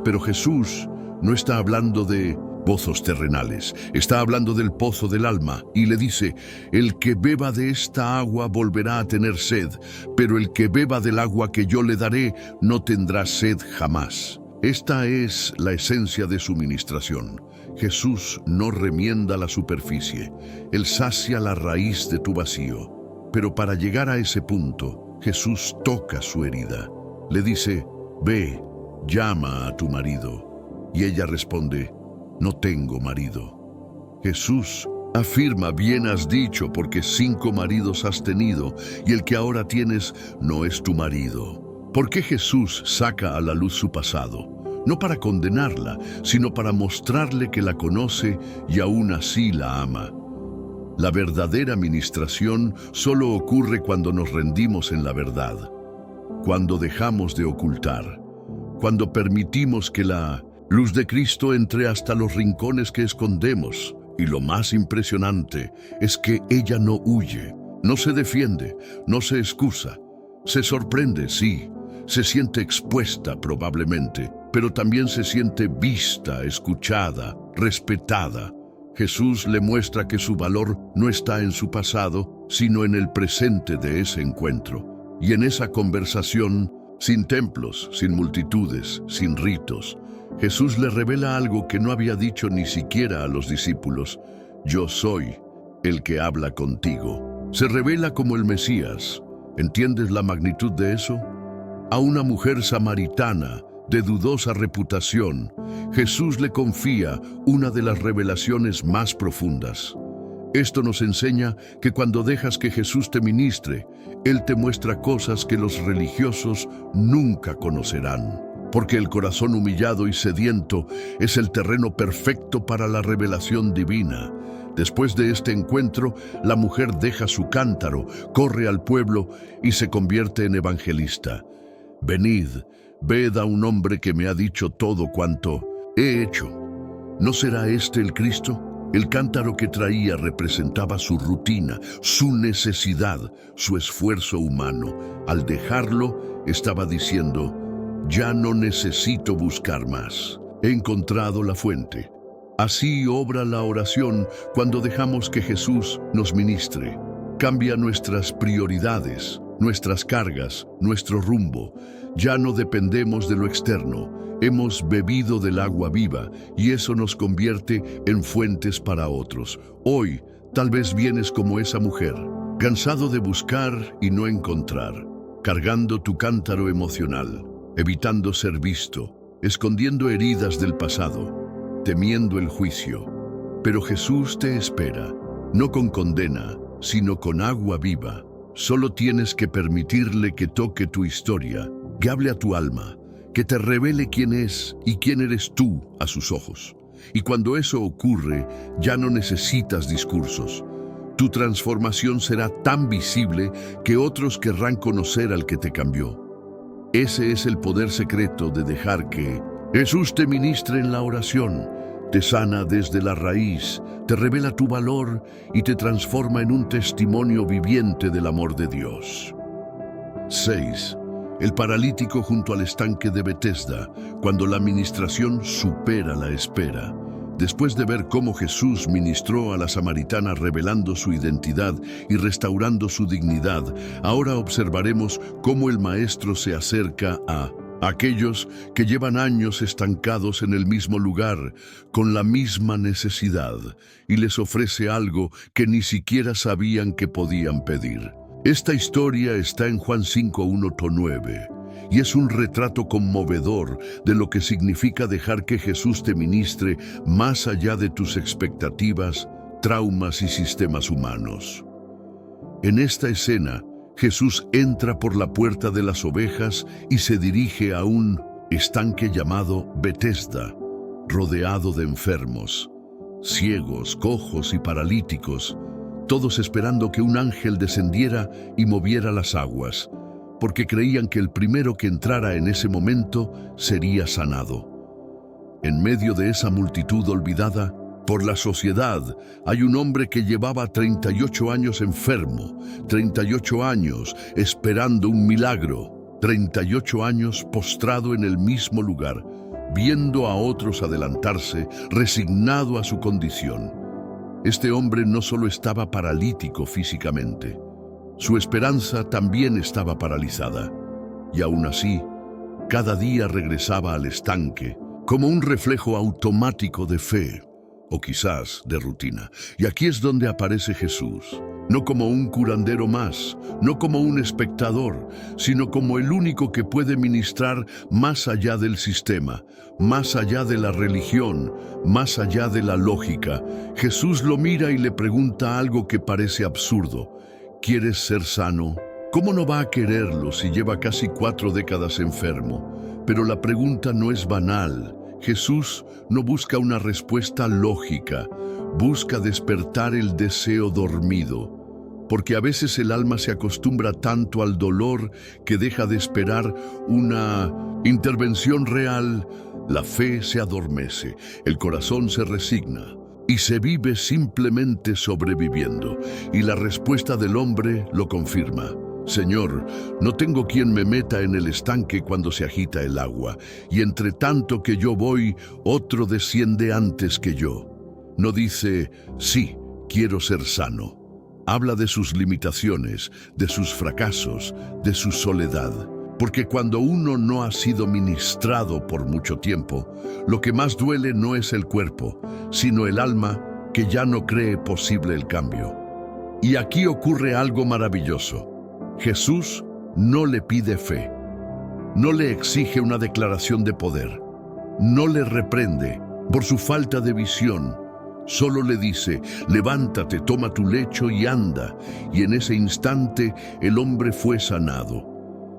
Pero Jesús no está hablando de pozos terrenales, está hablando del pozo del alma y le dice, el que beba de esta agua volverá a tener sed, pero el que beba del agua que yo le daré no tendrá sed jamás. Esta es la esencia de su ministración. Jesús no remienda la superficie, Él sacia la raíz de tu vacío. Pero para llegar a ese punto, Jesús toca su herida. Le dice, ve, llama a tu marido. Y ella responde, no tengo marido. Jesús afirma, bien has dicho, porque 5 maridos has tenido, y el que ahora tienes no es tu marido. ¿Por qué Jesús saca a la luz su pasado? No para condenarla, sino para mostrarle que la conoce y aún así la ama. La verdadera ministración solo ocurre cuando nos rendimos en la verdad, cuando dejamos de ocultar, cuando permitimos que la luz de Cristo entre hasta los rincones que escondemos. Y lo más impresionante es que ella no huye, no se defiende, no se excusa. Se sorprende, sí, se siente expuesta probablemente, pero también se siente vista, escuchada, respetada. Jesús le muestra que su valor no está en su pasado, sino en el presente de ese encuentro. Y en esa conversación, sin templos, sin multitudes, sin ritos, Jesús le revela algo que no había dicho ni siquiera a los discípulos. Yo soy el que habla contigo. Se revela como el Mesías. ¿Entiendes la magnitud de eso? A una mujer samaritana de dudosa reputación, Jesús le confía una de las revelaciones más profundas. Esto nos enseña que cuando dejas que Jesús te ministre, Él te muestra cosas que los religiosos nunca conocerán. Porque el corazón humillado y sediento es el terreno perfecto para la revelación divina. Después de este encuentro, la mujer deja su cántaro, corre al pueblo y se convierte en evangelista. Venid, ved a un hombre que me ha dicho todo cuanto he hecho. ¿No será este el Cristo? El cántaro que traía representaba su rutina, su necesidad, su esfuerzo humano. Al dejarlo, estaba diciendo, ya no necesito buscar más. He encontrado la fuente. Así obra la oración cuando dejamos que Jesús nos ministre. Cambia nuestras prioridades, nuestras cargas, nuestro rumbo. Ya no dependemos de lo externo. Hemos bebido del agua viva y eso nos convierte en fuentes para otros. Hoy, tal vez vienes como esa mujer, cansado de buscar y no encontrar, cargando tu cántaro emocional, evitando ser visto, escondiendo heridas del pasado, temiendo el juicio. Pero Jesús te espera, no con condena, sino con agua viva. Solo tienes que permitirle que toque tu historia, que hable a tu alma, que te revele quién es y quién eres tú a sus ojos. Y cuando eso ocurre, ya no necesitas discursos. Tu transformación será tan visible que otros querrán conocer al que te cambió. Ese es el poder secreto de dejar que Jesús te ministre en la oración. Te sana desde la raíz, te revela tu valor y te transforma en un testimonio viviente del amor de Dios. 6. El paralítico junto al estanque de Betesda, cuando la ministración supera la espera. Después de ver cómo Jesús ministró a la samaritana revelando su identidad y restaurando su dignidad, ahora observaremos cómo el Maestro se acerca a Aquellos que llevan años estancados en el mismo lugar, con la misma necesidad, y les ofrece algo que ni siquiera sabían que podían pedir. Esta historia está en Juan 5:1-9, y es un retrato conmovedor de lo que significa dejar que Jesús te ministre más allá de tus expectativas, traumas y sistemas humanos. En esta escena, Jesús entra por la puerta de las ovejas y se dirige a un estanque llamado Betesda, rodeado de enfermos, ciegos, cojos y paralíticos, todos esperando que un ángel descendiera y moviera las aguas, porque creían que el primero que entrara en ese momento sería sanado. En medio de esa multitud olvidada por la sociedad, hay un hombre que llevaba 38 años enfermo, 38 años esperando un milagro, 38 años postrado en el mismo lugar, viendo a otros adelantarse, resignado a su condición. Este hombre no solo estaba paralítico físicamente, su esperanza también estaba paralizada, y aún así, cada día regresaba al estanque, como un reflejo automático de fe, o quizás de rutina. Y aquí es donde aparece Jesús, no como un curandero más, no como un espectador, sino como el único que puede ministrar más allá del sistema, más allá de la religión, más allá de la lógica. Jesús lo mira y le pregunta algo que parece absurdo. ¿Quieres ser sano? ¿Cómo no va a quererlo si lleva casi 4 décadas enfermo? Pero la pregunta no es banal. Jesús no busca una respuesta lógica, busca despertar el deseo dormido, porque a veces el alma se acostumbra tanto al dolor que deja de esperar una intervención real. La fe se adormece, el corazón se resigna y se vive simplemente sobreviviendo, y la respuesta del hombre lo confirma. Señor, no tengo quien me meta en el estanque cuando se agita el agua, y entre tanto que yo voy, otro desciende antes que yo. No dice, sí, quiero ser sano. Habla de sus limitaciones, de sus fracasos, de su soledad. Porque cuando uno no ha sido ministrado por mucho tiempo, lo que más duele no es el cuerpo, sino el alma que ya no cree posible el cambio. Y aquí ocurre algo maravilloso. Jesús no le pide fe, no le exige una declaración de poder, no le reprende por su falta de visión, solo le dice, levántate, toma tu lecho y anda, y en ese instante el hombre fue sanado,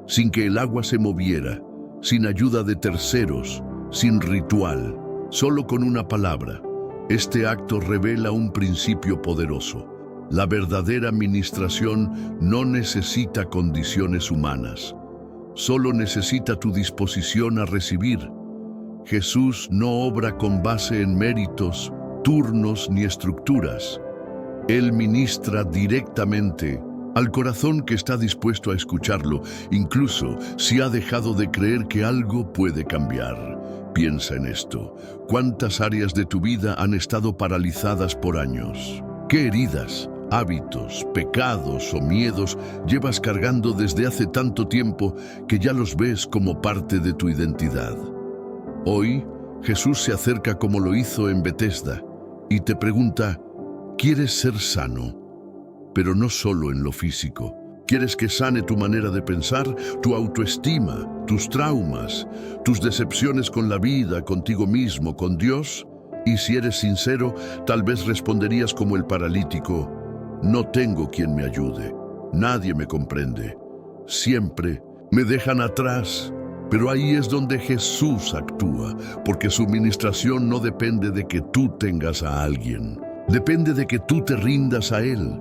sin que el agua se moviera, sin ayuda de terceros, sin ritual, solo con una palabra. Este acto revela un principio poderoso. La verdadera ministración no necesita condiciones humanas, solo necesita tu disposición a recibir. Jesús no obra con base en méritos, turnos ni estructuras. Él ministra directamente al corazón que está dispuesto a escucharlo, incluso si ha dejado de creer que algo puede cambiar. Piensa en esto. ¿Cuántas áreas de tu vida han estado paralizadas por años? ¿Qué heridas, hábitos, pecados o miedos llevas cargando desde hace tanto tiempo que ya los ves como parte de tu identidad? Hoy, Jesús se acerca como lo hizo en Betesda y te pregunta, ¿quieres ser sano? Pero no solo en lo físico. ¿Quieres que sane tu manera de pensar, tu autoestima, tus traumas, tus decepciones con la vida, contigo mismo, con Dios? Y si eres sincero, tal vez responderías como el paralítico, no tengo quien me ayude, nadie me comprende, siempre me dejan atrás. Pero ahí es donde Jesús actúa, porque su ministración no depende de que tú tengas a alguien, depende de que tú te rindas a Él.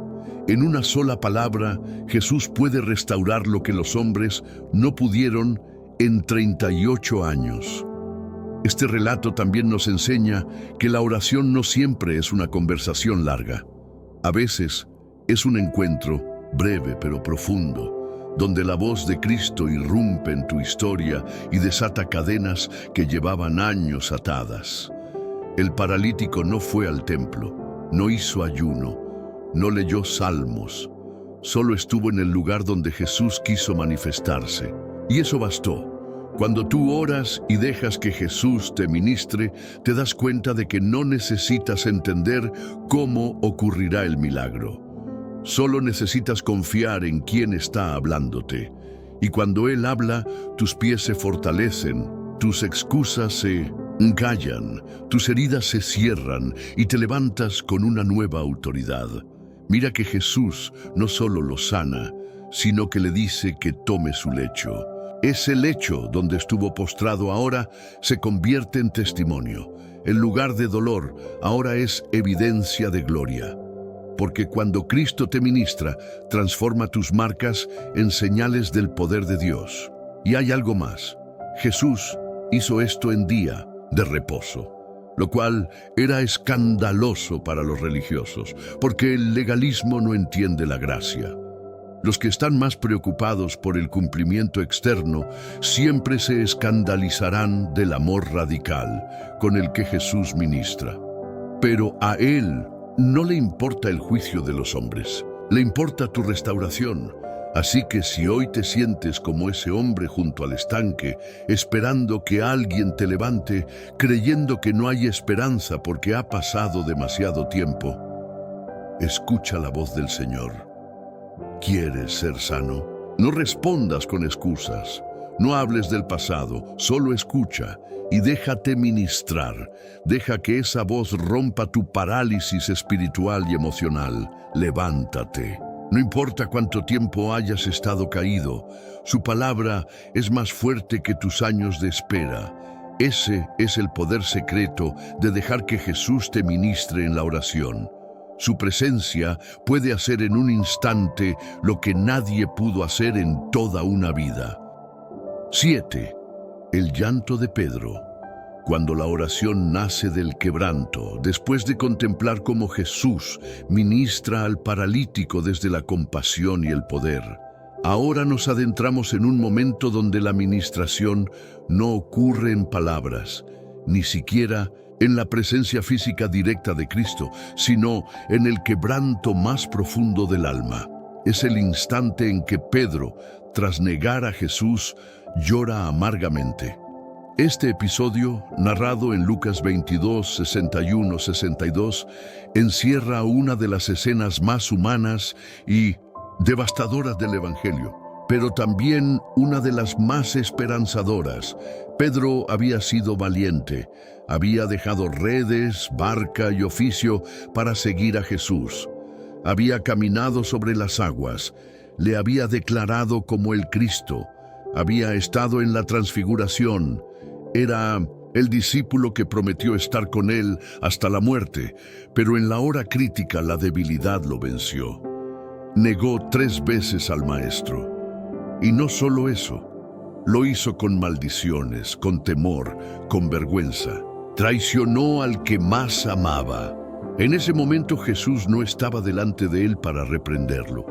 En una sola palabra, Jesús puede restaurar lo que los hombres no pudieron en 38 años. Este relato también nos enseña que la oración no siempre es una conversación larga. A veces es un encuentro breve pero profundo, donde la voz de Cristo irrumpe en tu historia y desata cadenas que llevaban años atadas. El paralítico no fue al templo, no hizo ayuno, no leyó salmos, solo estuvo en el lugar donde Jesús quiso manifestarse. Y eso bastó. Cuando tú oras y dejas que Jesús te ministre, te das cuenta de que no necesitas entender cómo ocurrirá el milagro. Solo necesitas confiar en quién está hablándote. Y cuando Él habla, tus pies se fortalecen, tus excusas se callan, tus heridas se cierran y te levantas con una nueva autoridad. Mira que Jesús no solo lo sana, sino que le dice que tome su lecho. Ese lecho donde estuvo postrado ahora se convierte en testimonio. El lugar de dolor ahora es evidencia de gloria. Porque cuando Cristo te ministra, transforma tus marcas en señales del poder de Dios. Y hay algo más. Jesús hizo esto en día de reposo, lo cual era escandaloso para los religiosos, porque el legalismo no entiende la gracia. Los que están más preocupados por el cumplimiento externo siempre se escandalizarán del amor radical con el que Jesús ministra. Pero a Él no le importa el juicio de los hombres, le importa tu restauración. Así que si hoy te sientes como ese hombre junto al estanque, esperando que alguien te levante, creyendo que no hay esperanza porque ha pasado demasiado tiempo, escucha la voz del Señor. ¿Quieres ser sano? No respondas con excusas. No hables del pasado, solo escucha y déjate ministrar. Deja que esa voz rompa tu parálisis espiritual y emocional. Levántate. No importa cuánto tiempo hayas estado caído, su palabra es más fuerte que tus años de espera. Ese es el poder secreto de dejar que Jesús te ministre en la oración. Su presencia puede hacer en un instante lo que nadie pudo hacer en toda una vida. 7. El llanto de Pedro. Cuando la oración nace del quebranto, después de contemplar cómo Jesús ministra al paralítico desde la compasión y el poder, ahora nos adentramos en un momento donde la ministración no ocurre en palabras, ni siquiera en la presencia física directa de Cristo, sino en el quebranto más profundo del alma. Es el instante en que Pedro, tras negar a Jesús, llora amargamente. Este episodio, narrado en Lucas 22, 61, 62, encierra una de las escenas más humanas y devastadoras del Evangelio, pero también una de las más esperanzadoras. Pedro había sido valiente, había dejado redes, barca y oficio para seguir a Jesús. Había caminado sobre las aguas, le había declarado como el Cristo, había estado en la transfiguración. Era el discípulo que prometió estar con él hasta la muerte, pero en la hora crítica la debilidad lo venció. Negó 3 veces al Maestro. Y no solo eso, lo hizo con maldiciones, con temor, con vergüenza. Traicionó al que más amaba. En ese momento Jesús no estaba delante de él para reprenderlo,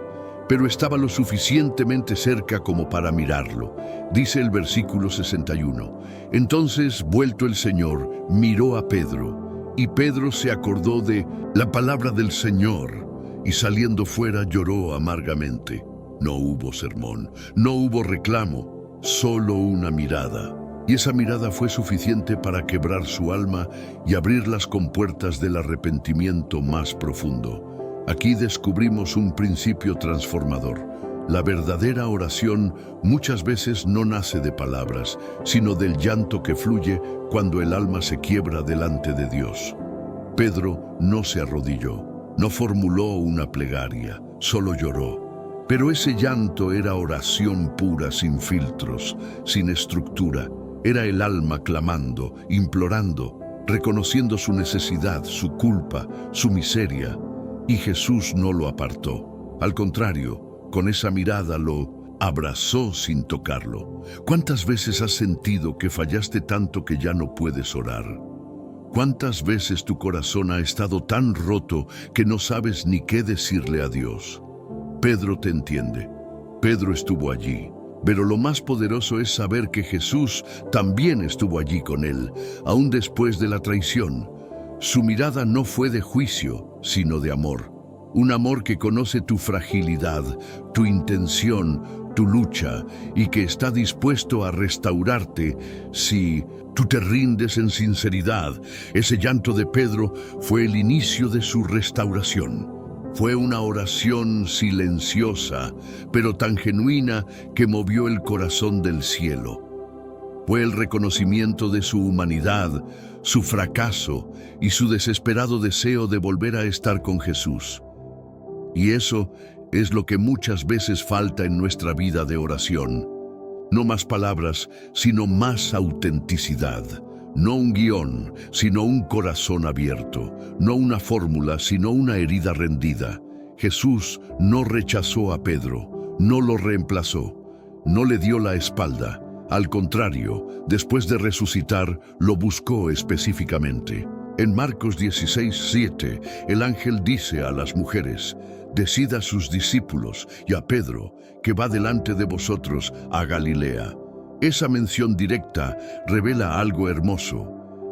pero estaba lo suficientemente cerca como para mirarlo. Dice el versículo 61. Entonces, vuelto el Señor, miró a Pedro, y Pedro se acordó de la palabra del Señor, y saliendo fuera lloró amargamente. No hubo sermón, no hubo reclamo, solo una mirada. Y esa mirada fue suficiente para quebrar su alma y abrir las compuertas del arrepentimiento más profundo. Aquí descubrimos un principio transformador. La verdadera oración muchas veces no nace de palabras, sino del llanto que fluye cuando el alma se quiebra delante de Dios. Pedro no se arrodilló, no formuló una plegaria, solo lloró. Pero ese llanto era oración pura, sin filtros, sin estructura. Era el alma clamando, implorando, reconociendo su necesidad, su culpa, su miseria. Y Jesús no lo apartó. Al contrario, con esa mirada lo abrazó sin tocarlo. ¿Cuántas veces has sentido que fallaste tanto que ya no puedes orar? ¿Cuántas veces tu corazón ha estado tan roto que no sabes ni qué decirle a Dios? Pedro te entiende. Pedro estuvo allí. Pero lo más poderoso es saber que Jesús también estuvo allí con él, aún después de la traición. Su mirada no fue de juicio, sino de amor. Un amor que conoce tu fragilidad, tu intención, tu lucha y que está dispuesto a restaurarte si tú te rindes en sinceridad. Ese llanto de Pedro fue el inicio de su restauración. Fue una oración silenciosa, pero tan genuina que movió el corazón del cielo. Fue el reconocimiento de su humanidad, su fracaso y su desesperado deseo de volver a estar con Jesús. Y eso es lo que muchas veces falta en nuestra vida de oración. No más palabras, sino más autenticidad. No un guión, sino un corazón abierto. No una fórmula, sino una herida rendida. Jesús no rechazó a Pedro, no lo reemplazó, no le dio la espalda. Al contrario, después de resucitar, lo buscó específicamente. En Marcos 16:7, el ángel dice a las mujeres: «Decid a sus discípulos y a Pedro que va delante de vosotros a Galilea». Esa mención directa revela algo hermoso.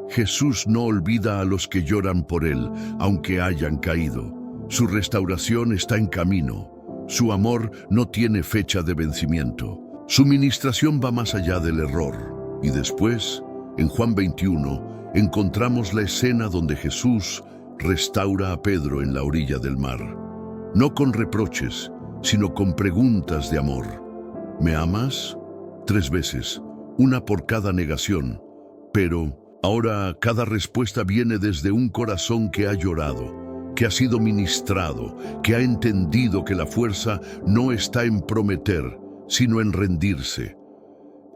Jesús no olvida a los que lloran por él, aunque hayan caído. Su restauración está en camino. Su amor no tiene fecha de vencimiento. Su ministración va más allá del error. Y después, en Juan 21, encontramos la escena donde Jesús restaura a Pedro en la orilla del mar. No con reproches, sino con preguntas de amor. ¿Me amas? 3 veces, una por cada negación. Pero ahora cada respuesta viene desde un corazón que ha llorado, que ha sido ministrado, que ha entendido que la fuerza no está en prometer, sino en rendirse.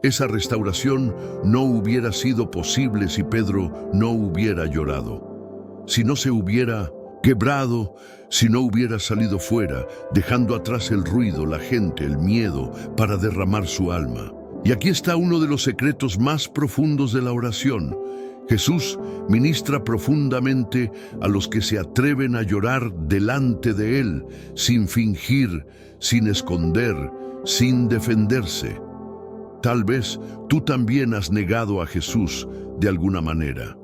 Esa restauración no hubiera sido posible si Pedro no hubiera llorado, si no se hubiera quebrado, si no hubiera salido fuera, dejando atrás el ruido, la gente, el miedo, para derramar su alma. Y aquí está uno de los secretos más profundos de la oración. Jesús ministra profundamente a los que se atreven a llorar delante de Él, sin fingir, sin esconder, sin defenderse. Tal vez tú también has negado a Jesús de alguna manera.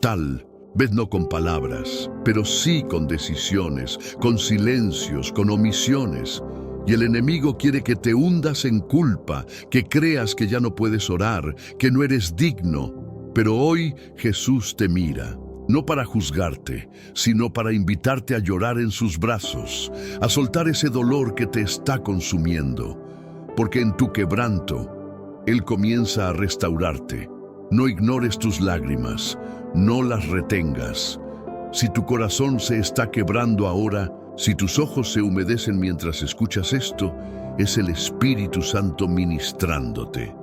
Tal vez no con palabras, pero sí con decisiones, con silencios, con omisiones. Y el enemigo quiere que te hundas en culpa, que creas que ya no puedes orar, que no eres digno. Pero hoy Jesús te mira, no para juzgarte, sino para invitarte a llorar en sus brazos, a soltar ese dolor que te está consumiendo. Porque en tu quebranto, Él comienza a restaurarte. No ignores tus lágrimas, no las retengas. Si tu corazón se está quebrando ahora, si tus ojos se humedecen mientras escuchas esto, es el Espíritu Santo ministrándote.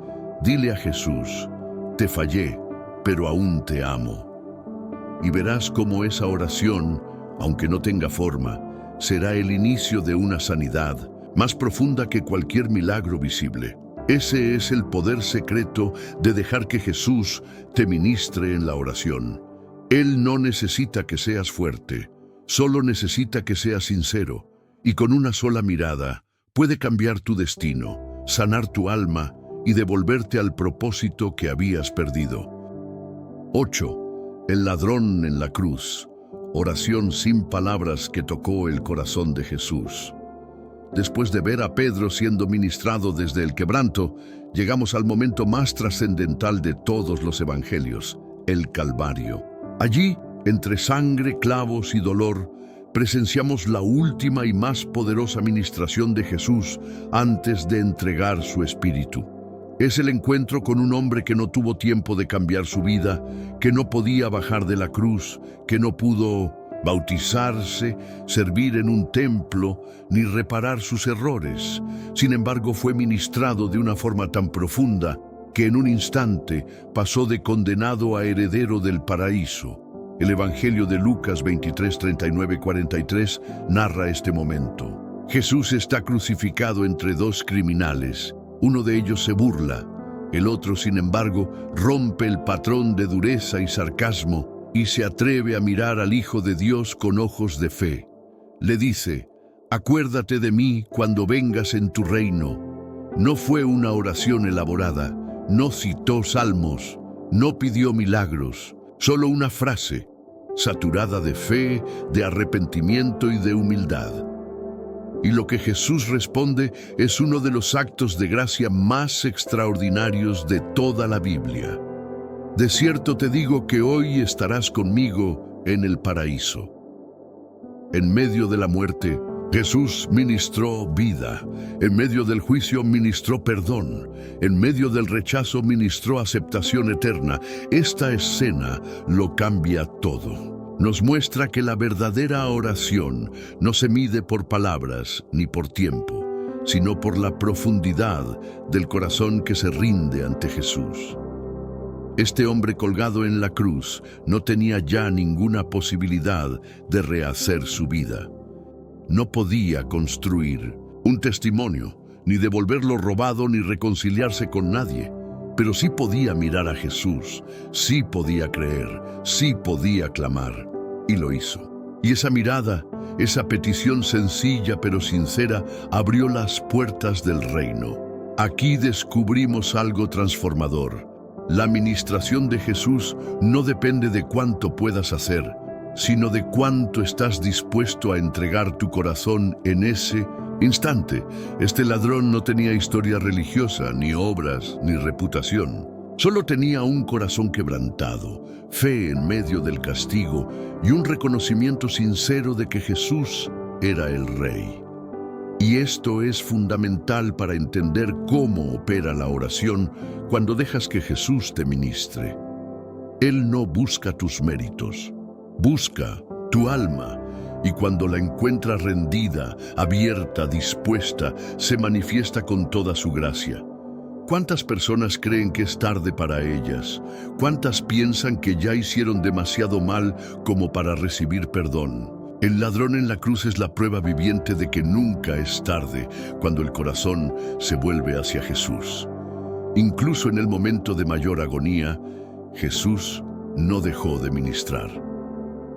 Dile a Jesús: te fallé, pero aún te amo. Y verás cómo esa oración, aunque no tenga forma, será el inicio de una sanidad más profunda que cualquier milagro visible. Ese es el poder secreto de dejar que Jesús te ministre en la oración. Él no necesita que seas fuerte, solo necesita que seas sincero, y con una sola mirada puede cambiar tu destino, sanar tu alma y devolverte al propósito que habías perdido. 8. El ladrón en la cruz. Oración sin palabras que tocó el corazón de Jesús. Después de ver a Pedro siendo ministrado desde el quebranto, llegamos al momento más trascendental de todos los evangelios, el Calvario. Allí, entre sangre, clavos y dolor, presenciamos la última y más poderosa ministración de Jesús antes de entregar su espíritu. Es el encuentro con un hombre que no tuvo tiempo de cambiar su vida, que no podía bajar de la cruz, que no pudo bautizarse, servir en un templo, ni reparar sus errores. Sin embargo, fue ministrado de una forma tan profunda que en un instante pasó de condenado a heredero del paraíso. El Evangelio de Lucas 23, 39, 43 narra este momento. Jesús está crucificado entre 2 criminales. Uno de ellos se burla. El otro, sin embargo, rompe el patrón de dureza y sarcasmo y se atreve a mirar al Hijo de Dios con ojos de fe. Le dice: «Acuérdate de mí cuando vengas en tu reino». No fue una oración elaborada, no citó salmos, no pidió milagros, solo una frase, saturada de fe, de arrepentimiento y de humildad. Y lo que Jesús responde es uno de los actos de gracia más extraordinarios de toda la Biblia. De cierto te digo que hoy estarás conmigo en el paraíso. En medio de la muerte, Jesús ministró vida. En medio del juicio ministró perdón. En medio del rechazo ministró aceptación eterna. Esta escena lo cambia todo. Nos muestra que la verdadera oración no se mide por palabras ni por tiempo, sino por la profundidad del corazón que se rinde ante Jesús. Este hombre colgado en la cruz no tenía ya ninguna posibilidad de rehacer su vida. No podía construir un testimonio, ni devolver lo robado, ni reconciliarse con nadie. Pero sí podía mirar a Jesús, sí podía creer, sí podía clamar. Y lo hizo. Y esa mirada, esa petición sencilla pero sincera, abrió las puertas del reino. Aquí descubrimos algo transformador. La ministración de Jesús no depende de cuánto puedas hacer, sino de cuánto estás dispuesto a entregar tu corazón en ese instante. Este ladrón no tenía historia religiosa, ni obras, ni reputación. Solo tenía un corazón quebrantado, fe en medio del castigo y un reconocimiento sincero de que Jesús era el Rey. Y esto es fundamental para entender cómo opera la oración cuando dejas que Jesús te ministre. Él no busca tus méritos, busca tu alma, y cuando la encuentra rendida, abierta, dispuesta, se manifiesta con toda su gracia. ¿Cuántas personas creen que es tarde para ellas? ¿Cuántas piensan que ya hicieron demasiado mal como para recibir perdón? El ladrón en la cruz es la prueba viviente de que nunca es tarde cuando el corazón se vuelve hacia Jesús. Incluso en el momento de mayor agonía, Jesús no dejó de ministrar.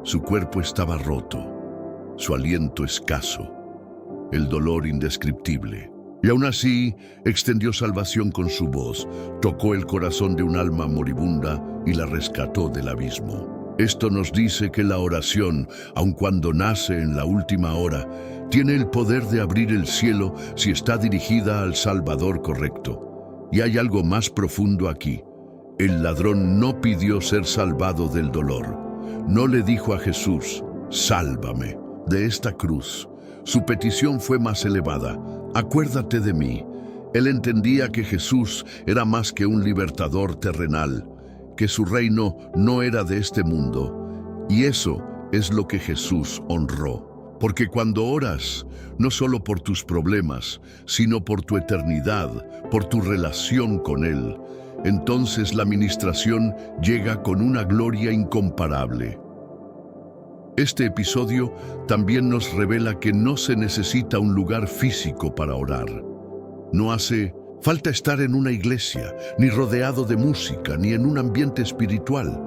Su cuerpo estaba roto, su aliento escaso, el dolor indescriptible. Y aún así, extendió salvación con su voz, tocó el corazón de un alma moribunda y la rescató del abismo. Esto nos dice que la oración, aun cuando nace en la última hora, tiene el poder de abrir el cielo si está dirigida al Salvador correcto. Y hay algo más profundo aquí. El ladrón no pidió ser salvado del dolor. No le dijo a Jesús, sálvame de esta cruz. Su petición fue más elevada. Acuérdate de mí. Él entendía que Jesús era más que un libertador terrenal, que su reino no era de este mundo. Y eso es lo que Jesús honró. Porque cuando oras, no solo por tus problemas, sino por tu eternidad, por tu relación con Él, entonces la ministración llega con una gloria incomparable. Este episodio también nos revela que no se necesita un lugar físico para orar. No hace falta estar en una iglesia, ni rodeado de música, ni en un ambiente espiritual.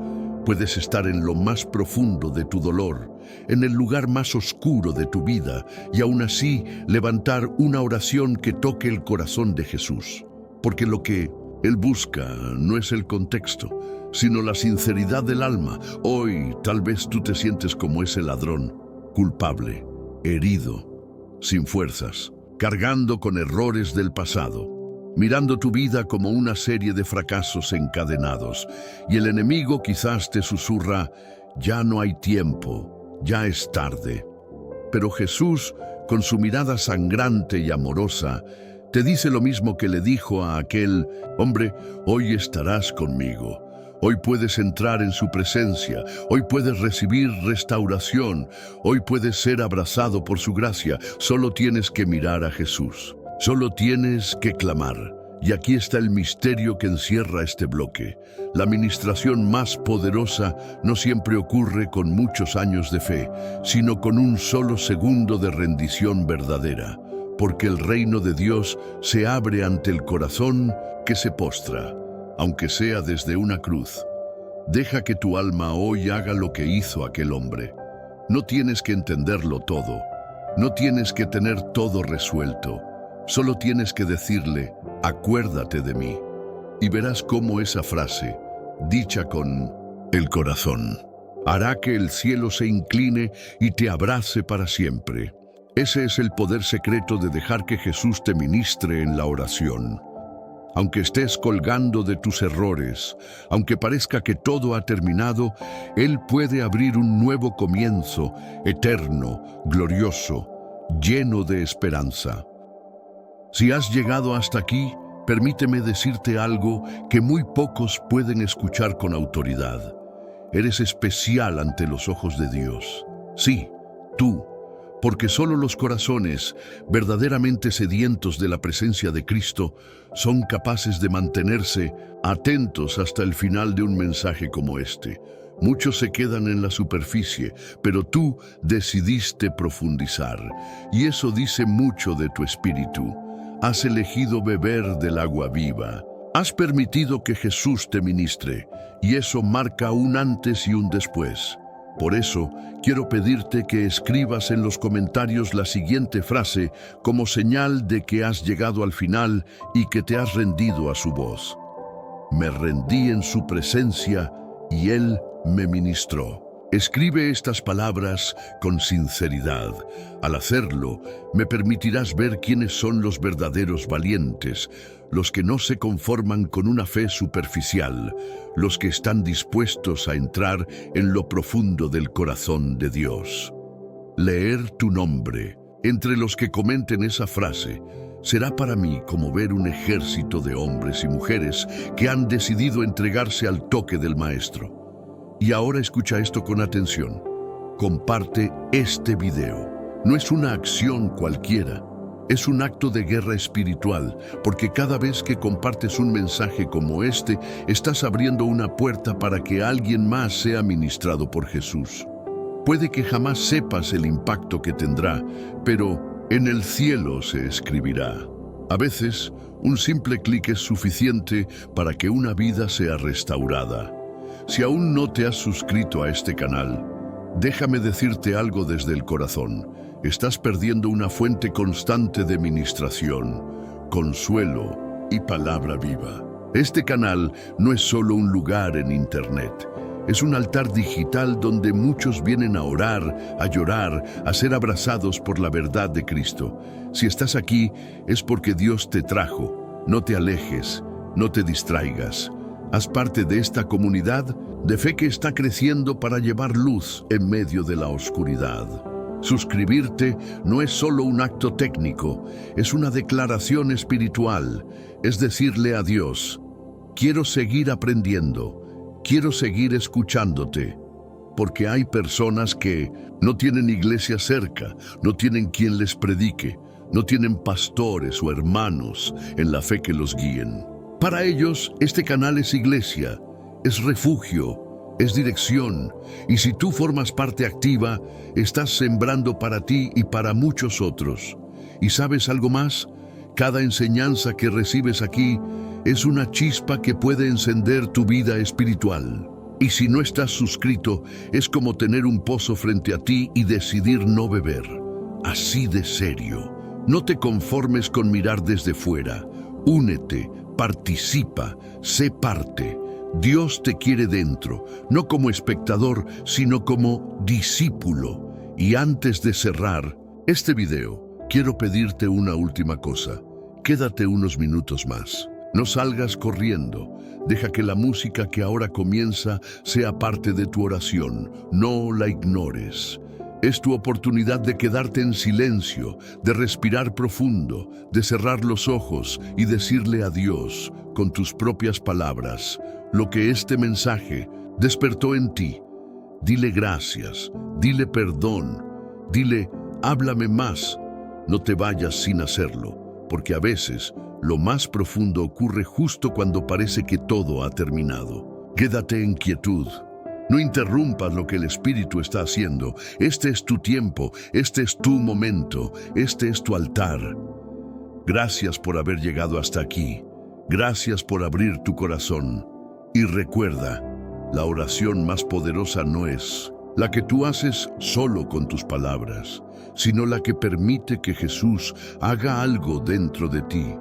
Puedes estar en lo más profundo de tu dolor, en el lugar más oscuro de tu vida, y aún así levantar una oración que toque el corazón de Jesús. Porque lo que Él busca no es el contexto, sino la sinceridad del alma. Hoy tal vez tú te sientes como ese ladrón, culpable, herido, sin fuerzas, cargando con errores del pasado, mirando tu vida como una serie de fracasos encadenados, y el enemigo quizás te susurra, ya no hay tiempo, ya es tarde. Pero Jesús, con su mirada sangrante y amorosa, te dice lo mismo que le dijo a aquel hombre, hoy estarás conmigo. Hoy puedes entrar en su presencia, hoy puedes recibir restauración, hoy puedes ser abrazado por su gracia. Solo tienes que mirar a Jesús, solo tienes que clamar. Y aquí está el misterio que encierra este bloque. La ministración más poderosa no siempre ocurre con muchos años de fe, sino con un solo segundo de rendición verdadera, porque el reino de Dios se abre ante el corazón que se postra. Aunque sea desde una cruz, deja que tu alma hoy haga lo que hizo aquel hombre. No tienes que entenderlo todo, no tienes que tener todo resuelto, solo tienes que decirle, acuérdate de mí. Y verás cómo esa frase, dicha con el corazón, hará que el cielo se incline y te abrace para siempre. Ese es el poder secreto de dejar que Jesús te ministre en la oración. Aunque estés colgando de tus errores, aunque parezca que todo ha terminado, Él puede abrir un nuevo comienzo, eterno, glorioso, lleno de esperanza. Si has llegado hasta aquí, permíteme decirte algo que muy pocos pueden escuchar con autoridad. Eres especial ante los ojos de Dios. Sí, tú, porque solo los corazones verdaderamente sedientos de la presencia de Cristo son capaces de mantenerse atentos hasta el final de un mensaje como este. Muchos se quedan en la superficie, pero tú decidiste profundizar, y eso dice mucho de tu espíritu. Has elegido beber del agua viva. Has permitido que Jesús te ministre, y eso marca un antes y un después. Por eso, quiero pedirte que escribas en los comentarios la siguiente frase como señal de que has llegado al final y que te has rendido a su voz. Me rendí en su presencia y Él me ministró. Escribe estas palabras con sinceridad. Al hacerlo, me permitirás ver quiénes son los verdaderos valientes, los que no se conforman con una fe superficial, los que están dispuestos a entrar en lo profundo del corazón de Dios. Leer tu nombre entre los que comenten esa frase será para mí como ver un ejército de hombres y mujeres que han decidido entregarse al toque del Maestro. Y ahora escucha esto con atención. Comparte este video. No es una acción cualquiera. Es un acto de guerra espiritual, porque cada vez que compartes un mensaje como este, estás abriendo una puerta para que alguien más sea ministrado por Jesús. Puede que jamás sepas el impacto que tendrá, pero en el cielo se escribirá. A veces, un simple clic es suficiente para que una vida sea restaurada. Si aún no te has suscrito a este canal, déjame decirte algo desde el corazón. Estás perdiendo una fuente constante de ministración, consuelo y palabra viva. Este canal no es solo un lugar en Internet. Es un altar digital donde muchos vienen a orar, a llorar, a ser abrazados por la verdad de Cristo. Si estás aquí, es porque Dios te trajo. No te alejes, no te distraigas. Haz parte de esta comunidad de fe que está creciendo para llevar luz en medio de la oscuridad. Suscribirte no es solo un acto técnico, es una declaración espiritual. Es decirle a Dios, quiero seguir aprendiendo, quiero seguir escuchándote. Porque hay personas que no tienen iglesia cerca, no tienen quien les predique, no tienen pastores o hermanos en la fe que los guíen. Para ellos, este canal es iglesia, es refugio, es dirección, y si tú formas parte activa, estás sembrando para ti y para muchos otros. ¿Y sabes algo más? Cada enseñanza que recibes aquí es una chispa que puede encender tu vida espiritual. Y si no estás suscrito, es como tener un pozo frente a ti y decidir no beber. Así de serio. No te conformes con mirar desde fuera. Únete, participa, sé parte. Dios te quiere dentro, no como espectador, sino como discípulo. Y antes de cerrar este video, quiero pedirte una última cosa. Quédate unos minutos más. No salgas corriendo. Deja que la música que ahora comienza sea parte de tu oración. No la ignores. Es tu oportunidad de quedarte en silencio, de respirar profundo, de cerrar los ojos y decirle a Dios, con tus propias palabras, lo que este mensaje despertó en ti. Dile gracias, dile perdón, dile, háblame más. No te vayas sin hacerlo, porque a veces lo más profundo ocurre justo cuando parece que todo ha terminado. Quédate en quietud. No interrumpas lo que el Espíritu está haciendo. Este es tu tiempo, este es tu momento, este es tu altar. Gracias por haber llegado hasta aquí. Gracias por abrir tu corazón. Y recuerda, la oración más poderosa no es la que tú haces solo con tus palabras, sino la que permite que Jesús haga algo dentro de ti.